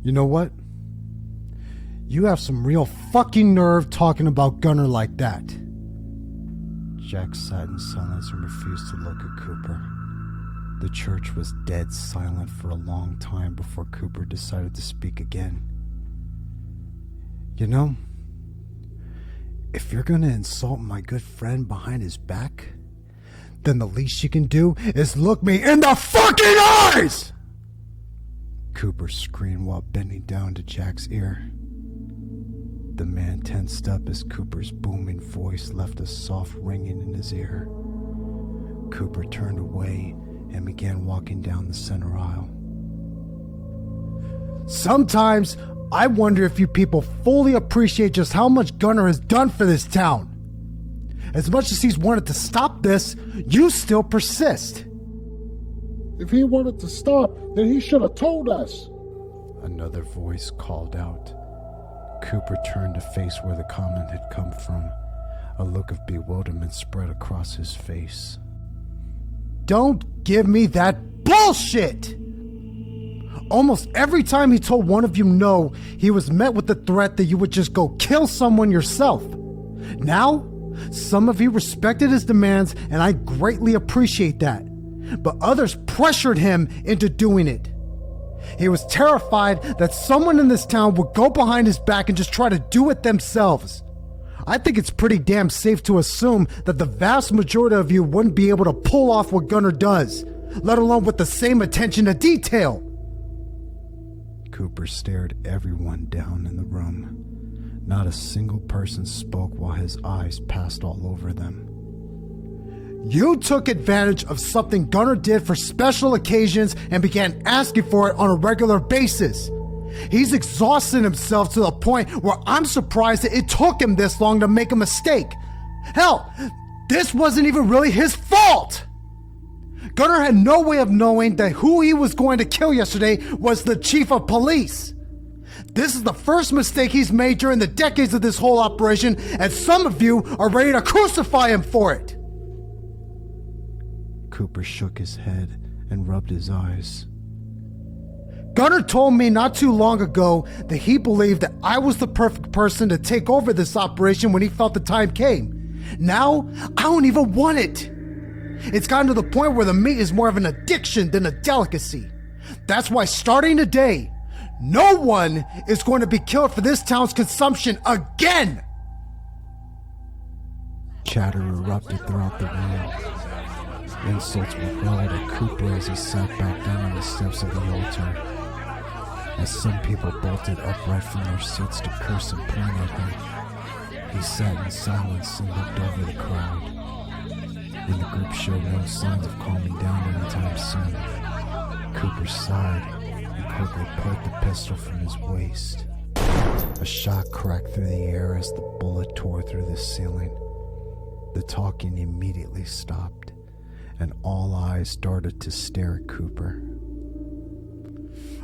"You know what? You have some real fucking nerve talking about Gunner like that." Jack sat in silence and refused to look at Cooper. The church was dead silent for a long time before Cooper decided to speak again. "You know, if you're gonna insult my good friend behind his back, then the least you can do is look me in the fucking eyes!" Cooper screamed while bending down to Jack's ear. The man tensed up as Cooper's booming voice left a soft ringing in his ear. Cooper turned away and began walking down the center aisle. "Sometimes I wonder if you people fully appreciate just how much Gunner has done for this town. As much as he's wanted to stop this, you still persist." If he wanted to stop, then he should have told us, another voice called out. Cooper turned to face where the comment had come from. A look of bewilderment spread across his face. "Don't give me that bullshit! Almost every time he told one of you no, he was met with the threat that you would just go kill someone yourself. Now, some of you respected his demands, and I greatly appreciate that. But others pressured him into doing it. He was terrified that someone in this town would go behind his back and just try to do it themselves. I think it's pretty damn safe to assume that the vast majority of you wouldn't be able to pull off what Gunner does, let alone with the same attention to detail." Cooper stared everyone down in the room. Not a single person spoke while his eyes passed all over them. "You took advantage of something Gunner did for special occasions and began asking for it on a regular basis. He's exhausted himself to the point where I'm surprised that it took him this long to make a mistake. Hell, this wasn't even really his fault! Gunner had no way of knowing that who he was going to kill yesterday was the chief of police. This is the first mistake he's made during the decades of this whole operation, and some of you are ready to crucify him for it." Cooper shook his head and rubbed his eyes. "Gunner told me not too long ago that he believed that I was the perfect person to take over this operation when he felt the time came. Now, I don't even want it. It's gotten to the point where the meat is more of an addiction than a delicacy. That's why starting today, no one is going to be killed for this town's consumption again." Chatter erupted throughout the room. Insults were hurled at Cooper as he sat back down on the steps of the altar. As some people bolted upright from their seats to curse and point at him, he sat in silence and looked over the crowd. When the group showed no signs of calming down anytime soon, Cooper sighed and quickly pulled the pistol from his waist. A shot cracked through the air as the bullet tore through the ceiling. The talking immediately stopped, and all eyes started to stare at Cooper.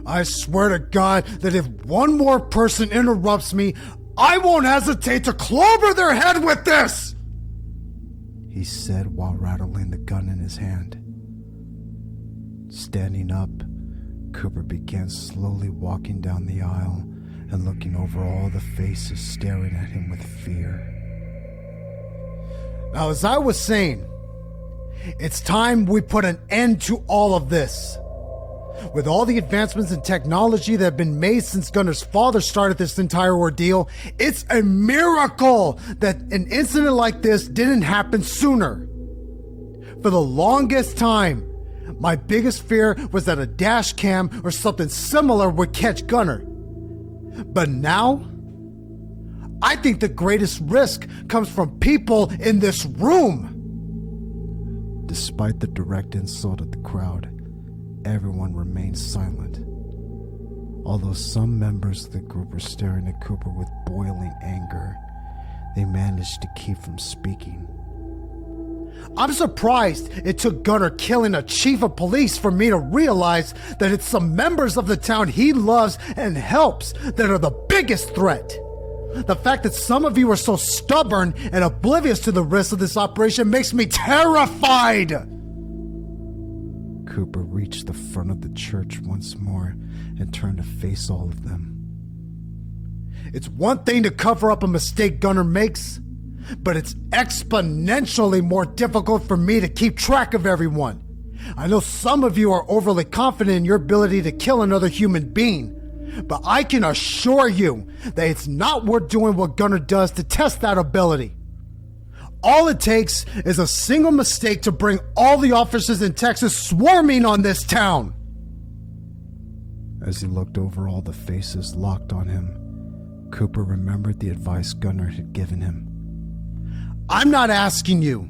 "I swear to God that if one more person interrupts me, I won't hesitate to clover their head with this!" he said while rattling the gun in his hand. Standing up, Cooper began slowly walking down the aisle and looking over all the faces staring at him with fear. "Now, as I was saying, it's time we put an end to all of this. With all the advancements in technology that have been made since Gunner's father started this entire ordeal, it's a miracle that an incident like this didn't happen sooner. For the longest time, my biggest fear was that a dash cam or something similar would catch Gunner. But now, I think the greatest risk comes from people in this room. Despite the direct insult of the crowd, everyone remained silent. Although some members of the group were staring at Cooper with boiling anger, they managed to keep from speaking. I'm surprised it took Gunner killing a chief of police for me to realize that it's some members of the town he loves and helps that are the biggest threat. The fact that some of you are so stubborn and oblivious to the risks of this operation makes me terrified! Cooper reached the front of the church once more and turned to face all of them. It's one thing to cover up a mistake Gunner makes, but it's exponentially more difficult for me to keep track of everyone. I know some of you are overly confident in your ability to kill another human being, but I can assure you that it's not worth doing what Gunner does to test that ability. All it takes is a single mistake to bring all the officers in Texas swarming on this town. As he looked over all the faces locked on him, Cooper remembered the advice Gunner had given him. I'm not asking you.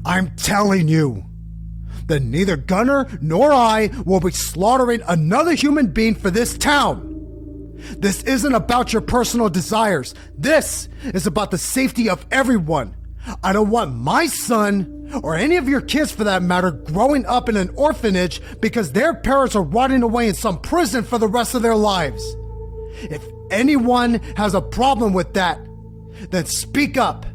I'm telling you that neither Gunner nor I will be slaughtering another human being for this town. This isn't about your personal desires. This is about the safety of everyone. I don't want my son, or any of your kids for that matter, growing up in an orphanage because their parents are rotting away in some prison for the rest of their lives. If anyone has a problem with that, then speak up.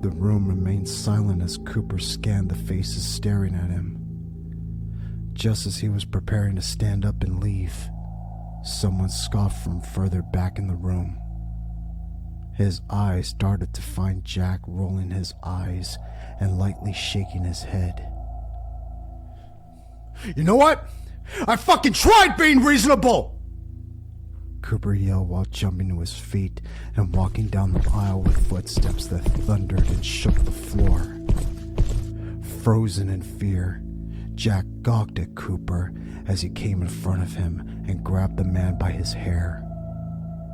The room remained silent as Cooper scanned the faces staring at him. Just as he was preparing to stand up and leave, someone scoffed from further back in the room. His eyes started to find Jack rolling his eyes and lightly shaking his head. You know what? I fucking tried being reasonable! Cooper yelled while jumping to his feet and walking down the aisle with footsteps that thundered and shook the floor. Frozen in fear, Jack gawked at Cooper as he came in front of him and grabbed the man by his hair.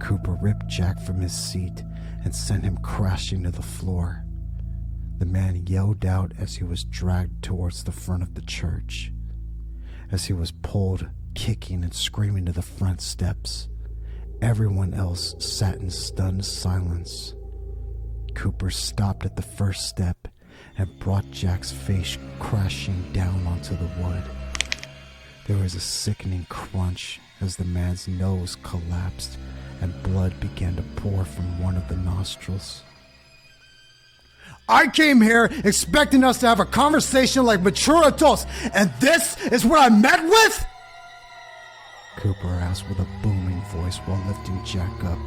Cooper ripped Jack from his seat and sent him crashing to the floor. The man yelled out as he was dragged towards the front of the church. As he was pulled, kicking and screaming to the front steps, everyone else sat in stunned silence. Cooper stopped at the first step and brought Jack's face crashing down onto the wood. There was a sickening crunch as the man's nose collapsed and blood began to pour from one of the nostrils. I came here expecting us to have a conversation like mature adults, and this is what I met with? Cooper asked with a booming voice while lifting Jack up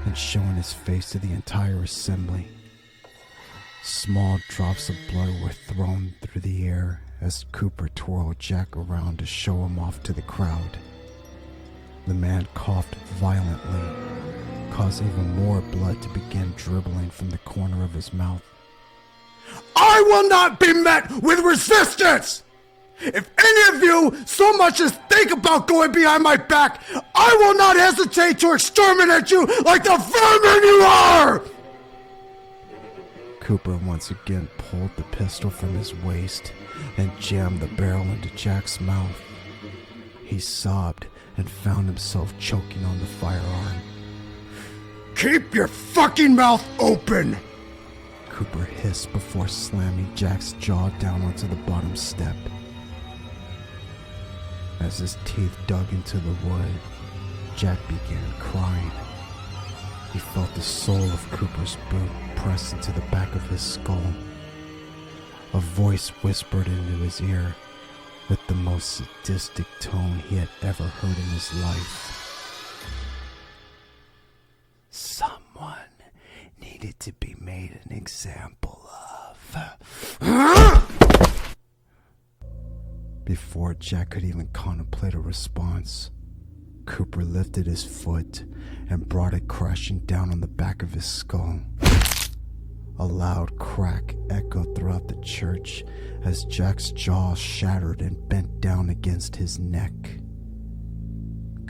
and showing his face to the entire assembly. Small drops of blood were thrown through the air as Cooper twirled Jack around to show him off to the crowd. The man coughed violently, causing even more blood to begin dribbling from the corner of his mouth. I will not be met with resistance! If any of you so much as think about going behind my back, I will not hesitate to exterminate you like the vermin you are! Cooper once again pulled the pistol from his waist and jammed the barrel into Jack's mouth. He sobbed and found himself choking on the firearm. Keep your fucking mouth open! Cooper hissed before slamming Jack's jaw down onto the bottom step. As his teeth dug into the wood, Jack began crying. He felt the sole of Cooper's boot press into the back of his skull. A voice whispered into his ear with the most sadistic tone he had ever heard in his life. Someone needed to be made an example of. Before Jack could even contemplate a response, Cooper lifted his foot and brought it crashing down on the back of his skull. A loud crack echoed throughout the church as Jack's jaw shattered and bent down against his neck.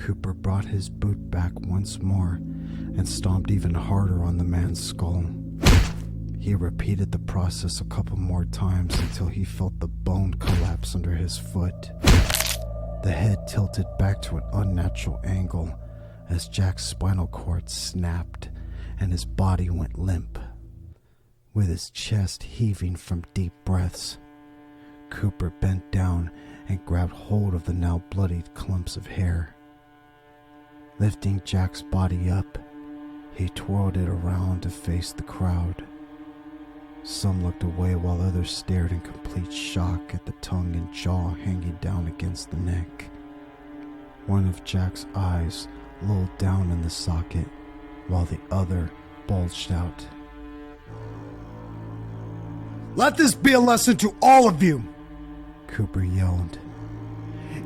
Cooper brought his boot back once more and stomped even harder on the man's skull. He repeated the process a couple more times until he felt the bone collapse under his foot. The head tilted back to an unnatural angle as Jack's spinal cord snapped and his body went limp. With his chest heaving from deep breaths, Cooper bent down and grabbed hold of the now bloodied clumps of hair. Lifting Jack's body up, he twirled it around to face the crowd. Some looked away while others stared in complete shock at the tongue and jaw hanging down against the neck. One of Jack's eyes lolled down in the socket while the other bulged out. "Let this be a lesson to all of you," Cooper yelled.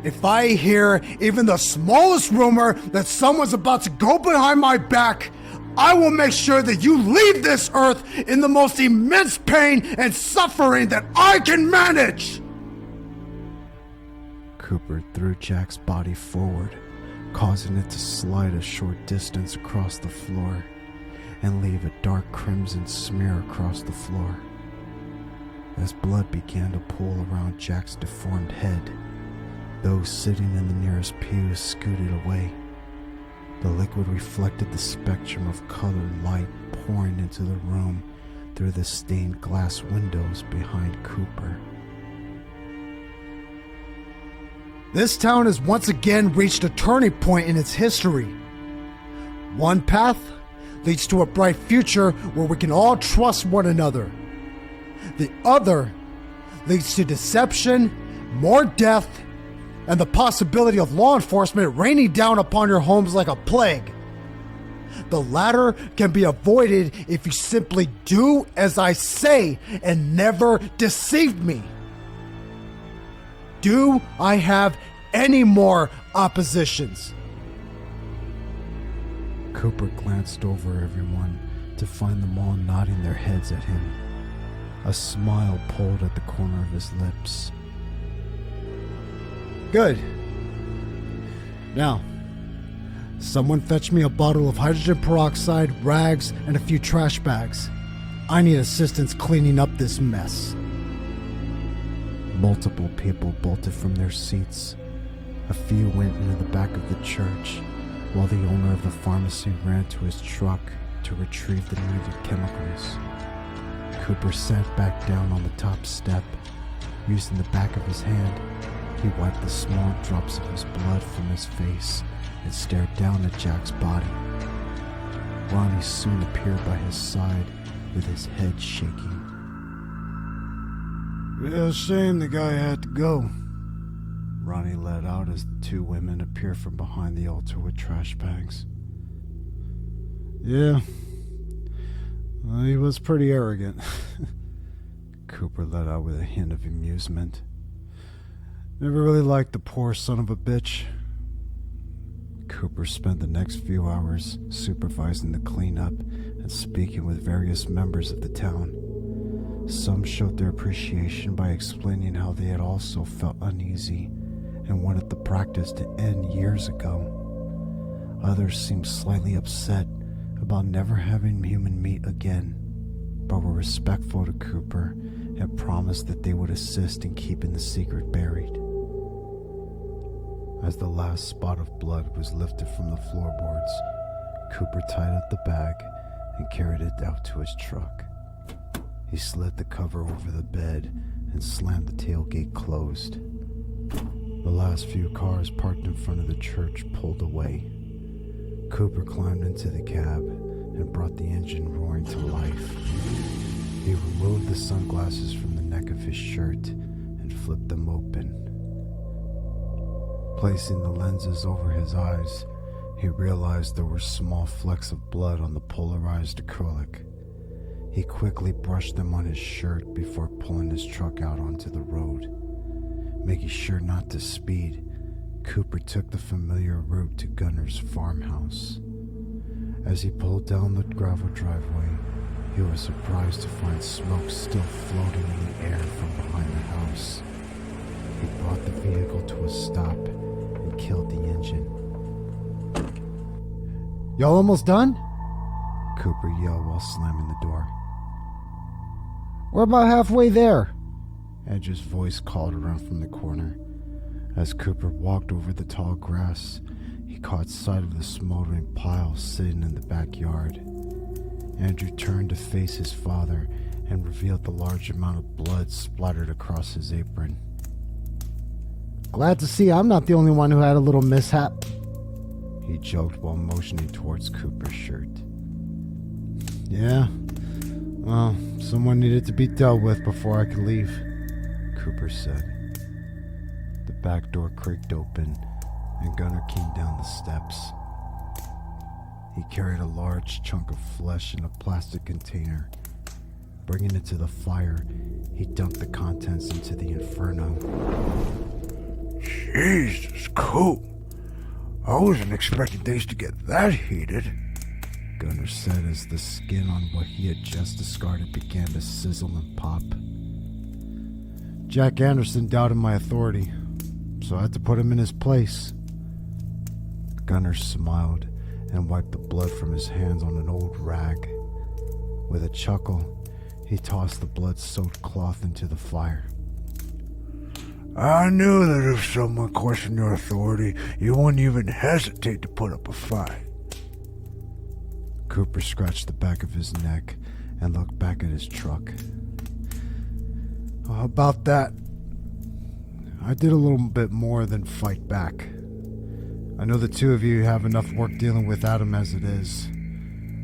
"If I hear even the smallest rumor that someone's about to go behind my back, I will make sure that you leave this earth in the most immense pain and suffering that I can manage!" Cooper threw Jack's body forward, causing it to slide a short distance across the floor and leave a dark crimson smear across the floor. As blood began to pool around Jack's deformed head, those sitting in the nearest pews scooted away. The liquid reflected the spectrum of colored light pouring into the room through the stained glass windows behind Cooper. This town has once again reached a turning point in its history. One path leads to a bright future where we can all trust one another. The other leads to deception, more death, and the possibility of law enforcement raining down upon your homes like a plague. The latter can be avoided if you simply do as I say and never deceive me. Do I have any more oppositions? Cooper glanced over everyone to find them all nodding their heads at him. A smile pulled at the corner of his lips. Good. Now, someone fetch me a bottle of hydrogen peroxide, rags, and a few trash bags. I need assistance cleaning up this mess. Multiple people bolted from their seats. A few went into the back of the church, while the owner of the pharmacy ran to his truck to retrieve the needed chemicals. Cooper sat back down on the top step. Using the back of his hand, he wiped the small drops of his blood from his face and stared down at Jack's body. Ronnie soon appeared by his side with his head shaking. "Real shame the guy had to go," Ronnie let out as the two women appeared from behind the altar with trash bags. "Yeah, he was pretty arrogant," Cooper let out with a hint of amusement. "Never really liked the poor son of a bitch." Cooper spent the next few hours supervising the cleanup and speaking with various members of the town. Some showed their appreciation by explaining how they had also felt uneasy and wanted the practice to end years ago. Others seemed slightly upset about never having human meat again, but were respectful to Cooper and promised that they would assist in keeping the secret buried. As the last spot of blood was lifted from the floorboards, Cooper tied up the bag and carried it out to his truck. He slid the cover over the bed and slammed the tailgate closed. The last few cars parked in front of the church pulled away. Cooper climbed into the cab and brought the engine roaring to life. He removed the sunglasses from the neck of his shirt and flipped them open. Placing the lenses over his eyes, he realized there were small flecks of blood on the polarized acrylic. He quickly brushed them on his shirt before pulling his truck out onto the road. Making sure not to speed, Cooper took the familiar route to Gunner's farmhouse. As he pulled down the gravel driveway, he was surprised to find smoke still floating in the air from behind the house. He brought the vehicle to a stop and killed the engine. Y'all almost done? Cooper yelled while slamming the door. We're about halfway there, Andrew's voice called around from the corner. As Cooper walked over the tall grass, he caught sight of the smoldering pile sitting in the backyard. Andrew turned to face his father and revealed the large amount of blood splattered across his apron. Glad to see I'm not the only one who had a little mishap, he joked while motioning towards Cooper's shirt. Yeah, well, someone needed to be dealt with before I could leave, Cooper said. The back door creaked open and Gunnar came down the steps. He carried a large chunk of flesh in a plastic container. Bringing it to the fire, he dumped the contents into the inferno. Jesus, cool. I wasn't expecting things to get that heated, Gunnar said as the skin on what he had just discarded began to sizzle and pop. Jack Anderson doubted my authority, so I had to put him in his place. Gunnar smiled and wiped the blood from his hands on an old rag. With a chuckle, he tossed the blood-soaked cloth into the fire. I knew that if someone questioned your authority, you wouldn't even hesitate to put up a fight. Cooper scratched the back of his neck and looked back at his truck. How about that? I did a little bit more than fight back. I know the two of you have enough work dealing with Adam as it is,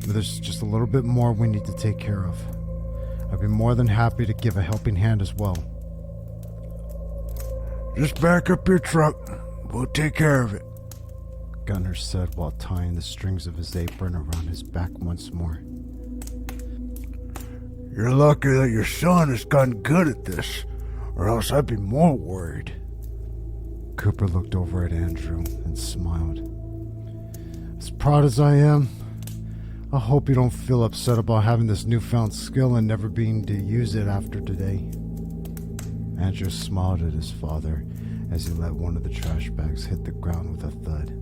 but there's just a little bit more we need to take care of. I'd be more than happy to give a helping hand as well. Just back up your truck. We'll take care of it, Gunnar said while tying the strings of his apron around his back once more. You're lucky that your son has gotten good at this, or else I'd be more worried. Cooper looked over at Andrew and smiled. As proud as I am, I hope you don't feel upset about having this newfound skill and never being to use it after today. Andrew smiled at his father as he let one of the trash bags hit the ground with a thud.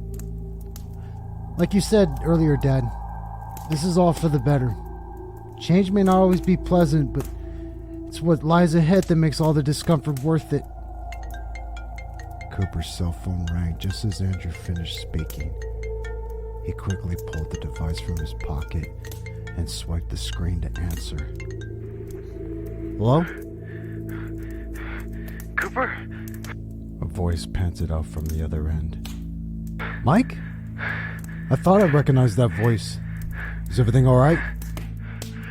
Like you said earlier, Dad, this is all for the better. Change may not always be pleasant, but it's what lies ahead that makes all the discomfort worth it. Cooper's cell phone rang just as Andrew finished speaking. He quickly pulled the device from his pocket and swiped the screen to answer. Hello? Cooper? A voice panted out from the other end. Mike? I thought I recognized that voice. Is everything all right?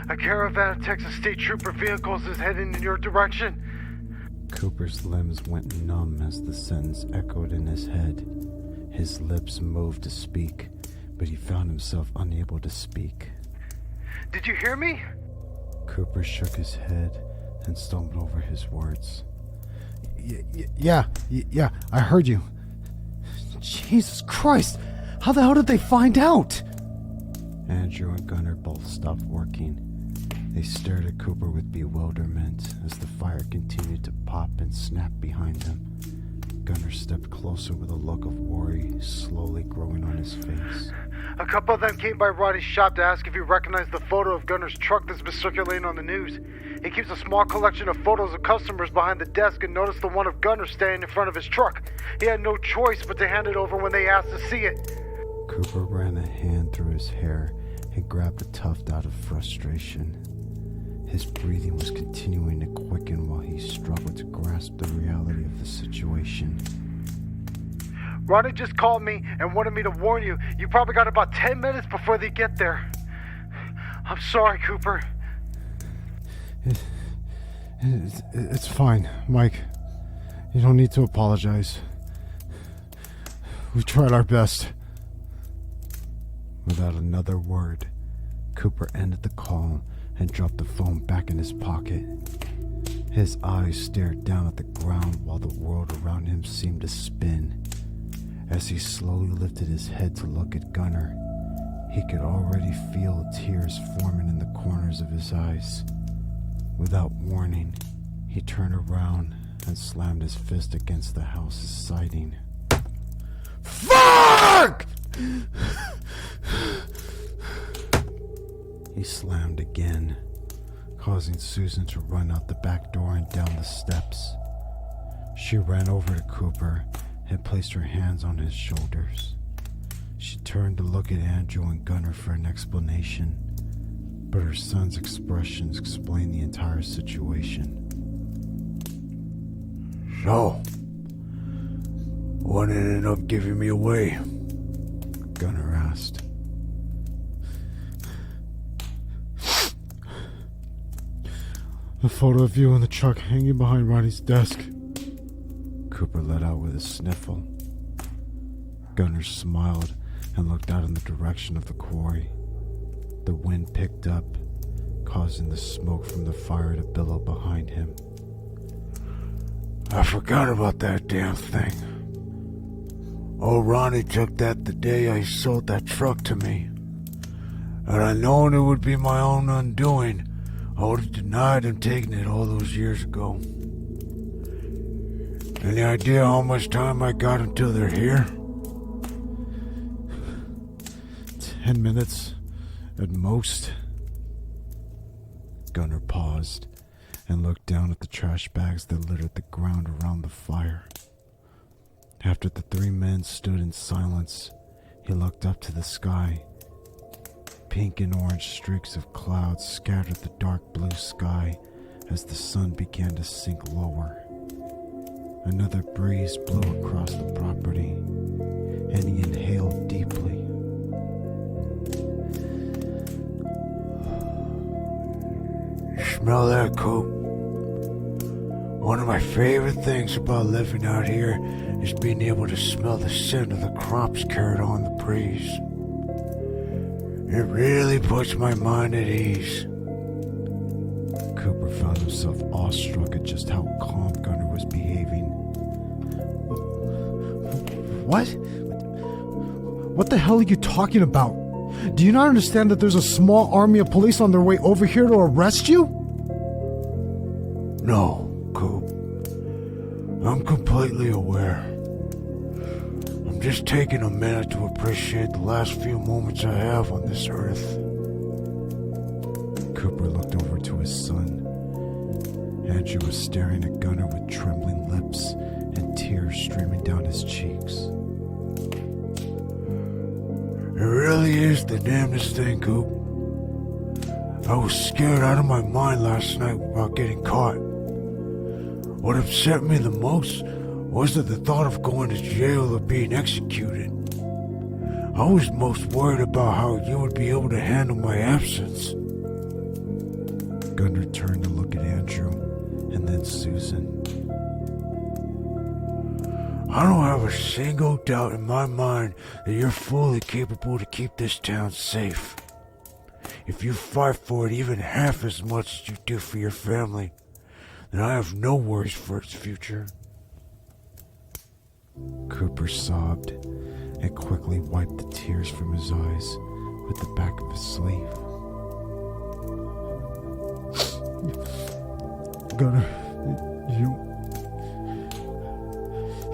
A caravan of Texas State Trooper vehicles is heading in your direction. Cooper's limbs went numb as the sentence echoed in his head. His lips moved to speak, but he found himself unable to speak. Did you hear me? Cooper shook his head and stumbled over his words. Yeah, I heard you. Jesus Christ! How the hell did they find out? Andrew and Gunnar both stopped working. They stared at Cooper with bewilderment as the fire continued to pop and snap behind them. Gunnar stepped closer with a look of worry slowly growing on his face. A couple of them came by Roddy's shop to ask if he recognized the photo of Gunnar's truck that's been circulating on the news. He keeps a small collection of photos of customers behind the desk and noticed the one of Gunnar standing in front of his truck. He had no choice but to hand it over when they asked to see it. Cooper ran a hand through his hair and grabbed a tuft out of frustration. His breathing was continuing to quicken while he struggled to grasp the reality of the situation. Roddy just called me and wanted me to warn you. You probably got about 10 minutes before they get there. I'm sorry, Cooper. It's fine, Mike. You don't need to apologize. We tried our best. Without another word, Cooper ended the call and dropped the phone back in his pocket. His eyes stared down at the ground while the world around him seemed to spin. As he slowly lifted his head to look at Gunnar, he could already feel tears forming in the corners of his eyes. Without warning, he turned around and slammed his fist against the house's siding. Fuck! He slammed again, causing Susan to run out the back door and down the steps. She ran over to Cooper and placed her hands on his shoulders. She turned to look at Andrew and Gunnar for an explanation, but her son's expressions explained the entire situation. So, what ended up giving me away? Gunnar asked. The photo of you in the truck hanging behind Ronnie's desk. Cooper let out with a sniffle. Gunnar smiled and looked out in the direction of the quarry. The wind picked up, causing the smoke from the fire to billow behind him. I forgot about that damn thing. Old Ronnie took that the day I sold that truck to me. Had I known it would be my own undoing, I would have denied him taking it all those years ago. Any idea how much time I got until they're here? 10 minutes, at most. Gunnar paused and looked down at the trash bags that littered the ground around the fire. After the three men stood in silence, he looked up to the sky. Pink and orange streaks of clouds scattered the dark blue sky as the sun began to sink lower. Another breeze blew across the property, and he inhaled deeply. Smell that, Coop? One of my favorite things about living out here is being able to smell the scent of the crops carried on the breeze. It really puts my mind at ease. Cooper found himself awestruck at just how calm Gunnar was behaving. What? What the hell are you talking about? Do you not understand that there's a small army of police on their way over here to arrest you? No, Coop. I'm completely aware. I'm just taking a minute to appreciate the last few moments I have on this earth. Cooper looked over to his son. Andrew was staring at Gunnar with trembling lips and tears streaming down his cheeks. It really is the damnedest thing, Coop. I was scared out of my mind last night about getting caught. What upset me the most wasn't the thought of going to jail or being executed. I was most worried about how you would be able to handle my absence. Gunnar turned to look at Andrew and then Susan. I don't have a single doubt in my mind that you're fully capable to keep this town safe. If you fight for it even half as much as you do for your family, then I have no worries for its future. Cooper sobbed and quickly wiped the tears from his eyes with the back of his sleeve. Gunnar, you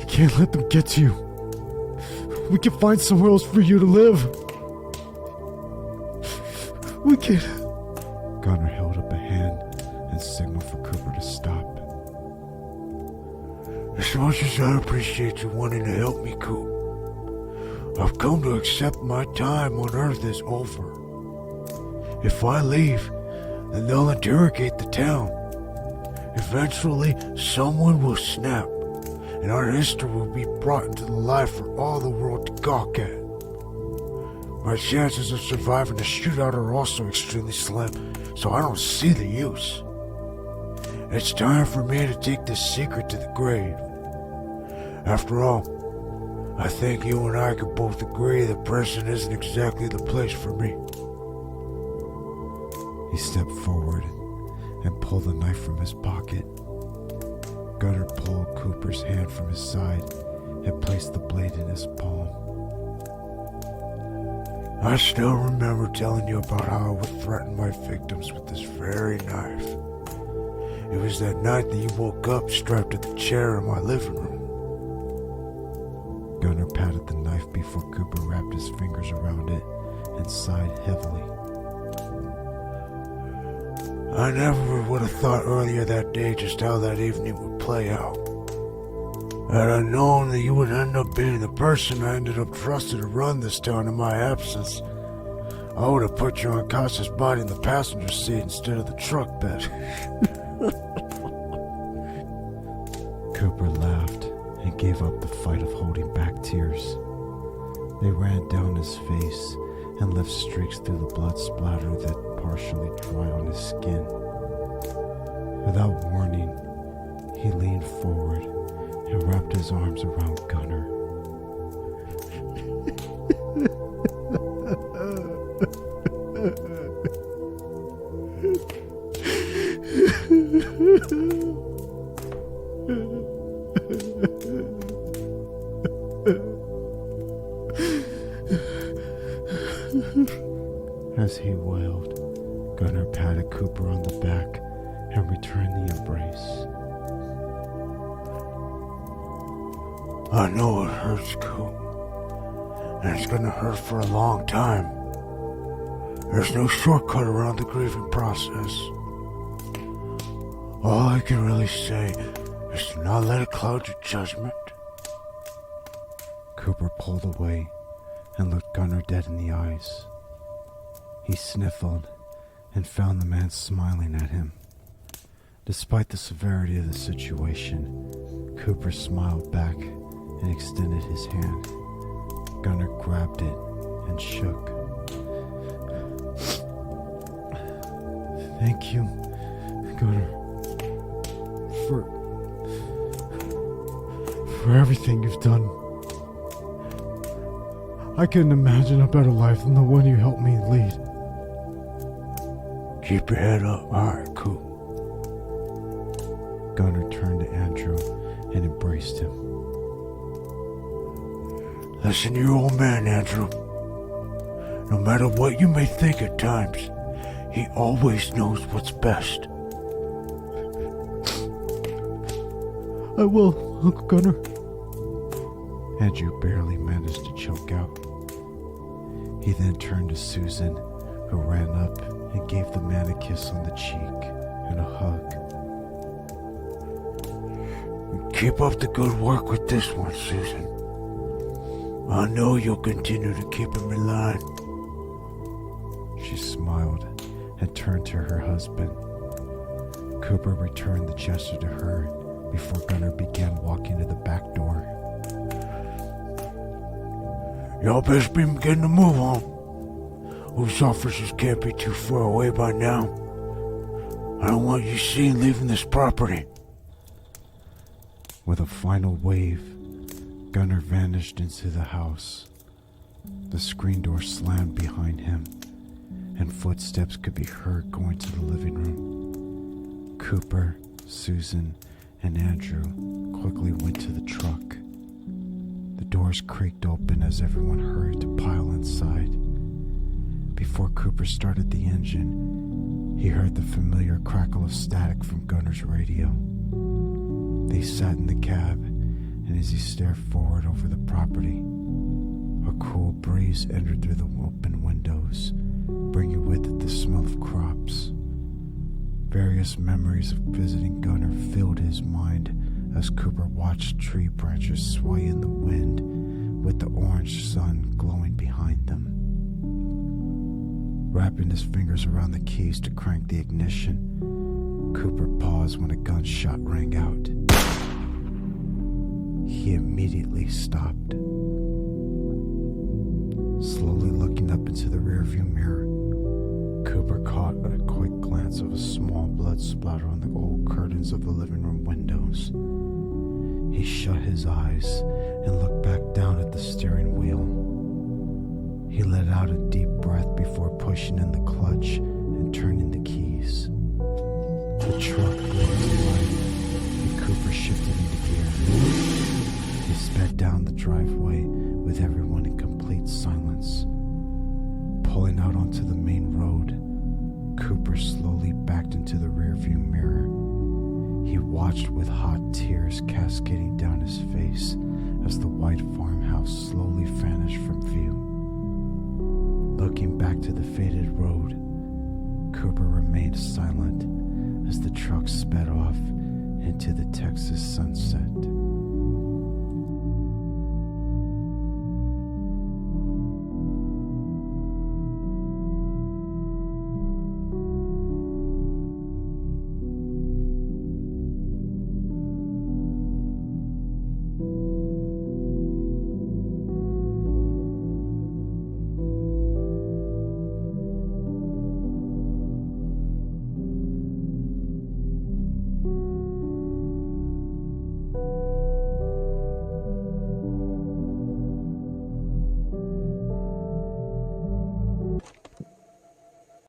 can't let them get to you. We can find somewhere else for you to live. We can. Gunnar held up a hand and signaled for Cooper to stop. As much as I appreciate you wanting to help me, Coop, I've come to accept my time on Earth is over. If I leave, then they'll interrogate the town. Eventually, someone will snap, and our history will be brought into the light for all the world to gawk at. My chances of surviving the shootout are also extremely slim, so I don't see the use. It's time for me to take this secret to the grave. After all, I think you and I could both agree that prison isn't exactly the place for me. He stepped forward and pulled a knife from his pocket. Gunnar pulled Cooper's hand from his side and placed the blade in his palm. I still remember telling you about how I would threaten my victims with this very knife. It was that night that you woke up strapped to the chair in my living room. Gunnar patted the knife before Cooper wrapped his fingers around it and sighed heavily. I never would have thought earlier that day just how that evening would play out. Had I known that you would end up being the person I ended up trusting to run this town in my absence, I would have put your unconscious body in the passenger seat instead of the truck bed. Cooper laughed and gave up the fight of holding back tears. They ran down his face and left streaks through the blood splatter that partially dried on his skin. Without warning, he leaned forward and wrapped his arms around Gunnar. As he wailed, Gunnar patted Cooper on the back and returned the embrace. I know it hurts, Coop. And it's gonna hurt for a long time. There's no shortcut around the grieving process. All I can really say is to not let it cloud your judgment. Cooper pulled away and looked Gunnar dead in the eyes. He sniffled and found the man smiling at him. Despite the severity of the situation, Cooper smiled back and extended his hand. Gunnar grabbed it and shook. Thank you, Gunnar, for everything you've done. I couldn't imagine a better life than the one you helped me lead. Keep your head up, alright, Coop. Gunnar turned to Andrew and embraced him. Listen to your old man, Andrew. No matter what you may think at times, he always knows what's best. I will, Uncle Gunnar. Andrew barely managed to choke out. He then turned to Susan, who ran up and gave the man a kiss on the cheek and a hug. Keep up the good work with this one, Susan. I know you'll continue to keep him in line. She smiled and turned to her husband. Cooper returned the gesture to her before Gunnar began walking to the back door. Y'all best be getting to move on. Those officers can't be too far away by now. I don't want you seen leaving this property. With a final wave, Gunnar vanished into the house. The screen door slammed behind him, and footsteps could be heard going to the living room. Cooper, Susan, and Andrew quickly went to the truck. The doors creaked open as everyone hurried to pile inside. Before Cooper started the engine, he heard the familiar crackle of static from Gunnar's radio. They sat in the cab, and as he stared forward over the property, a cool breeze entered through the open windows, bringing with it the smell of crops. Various memories of visiting Gunnar filled his mind as Cooper watched tree branches sway in the wind with the orange sun glowing behind them. Wrapping his fingers around the keys to crank the ignition, Cooper paused when a gunshot rang out. He immediately stopped. Slowly looking up into the rearview mirror, Cooper caught a quick glance of a small blood splatter on the old curtains of the living room windows. He shut his eyes and looked back down at the steering wheel. He let out a deep breath before pushing in the clutch and turning the keys. The truck glowed to life, and Cooper shifted into gear. He sped down the driveway with everyone in complete silence. Pulling out onto the main road, Cooper slowly backed into the rearview mirror. He watched with hot tears cascading down his face as the white farmhouse slowly vanished from view. Looking back to the faded road, Cooper remained silent as the truck sped off into the Texas sunset.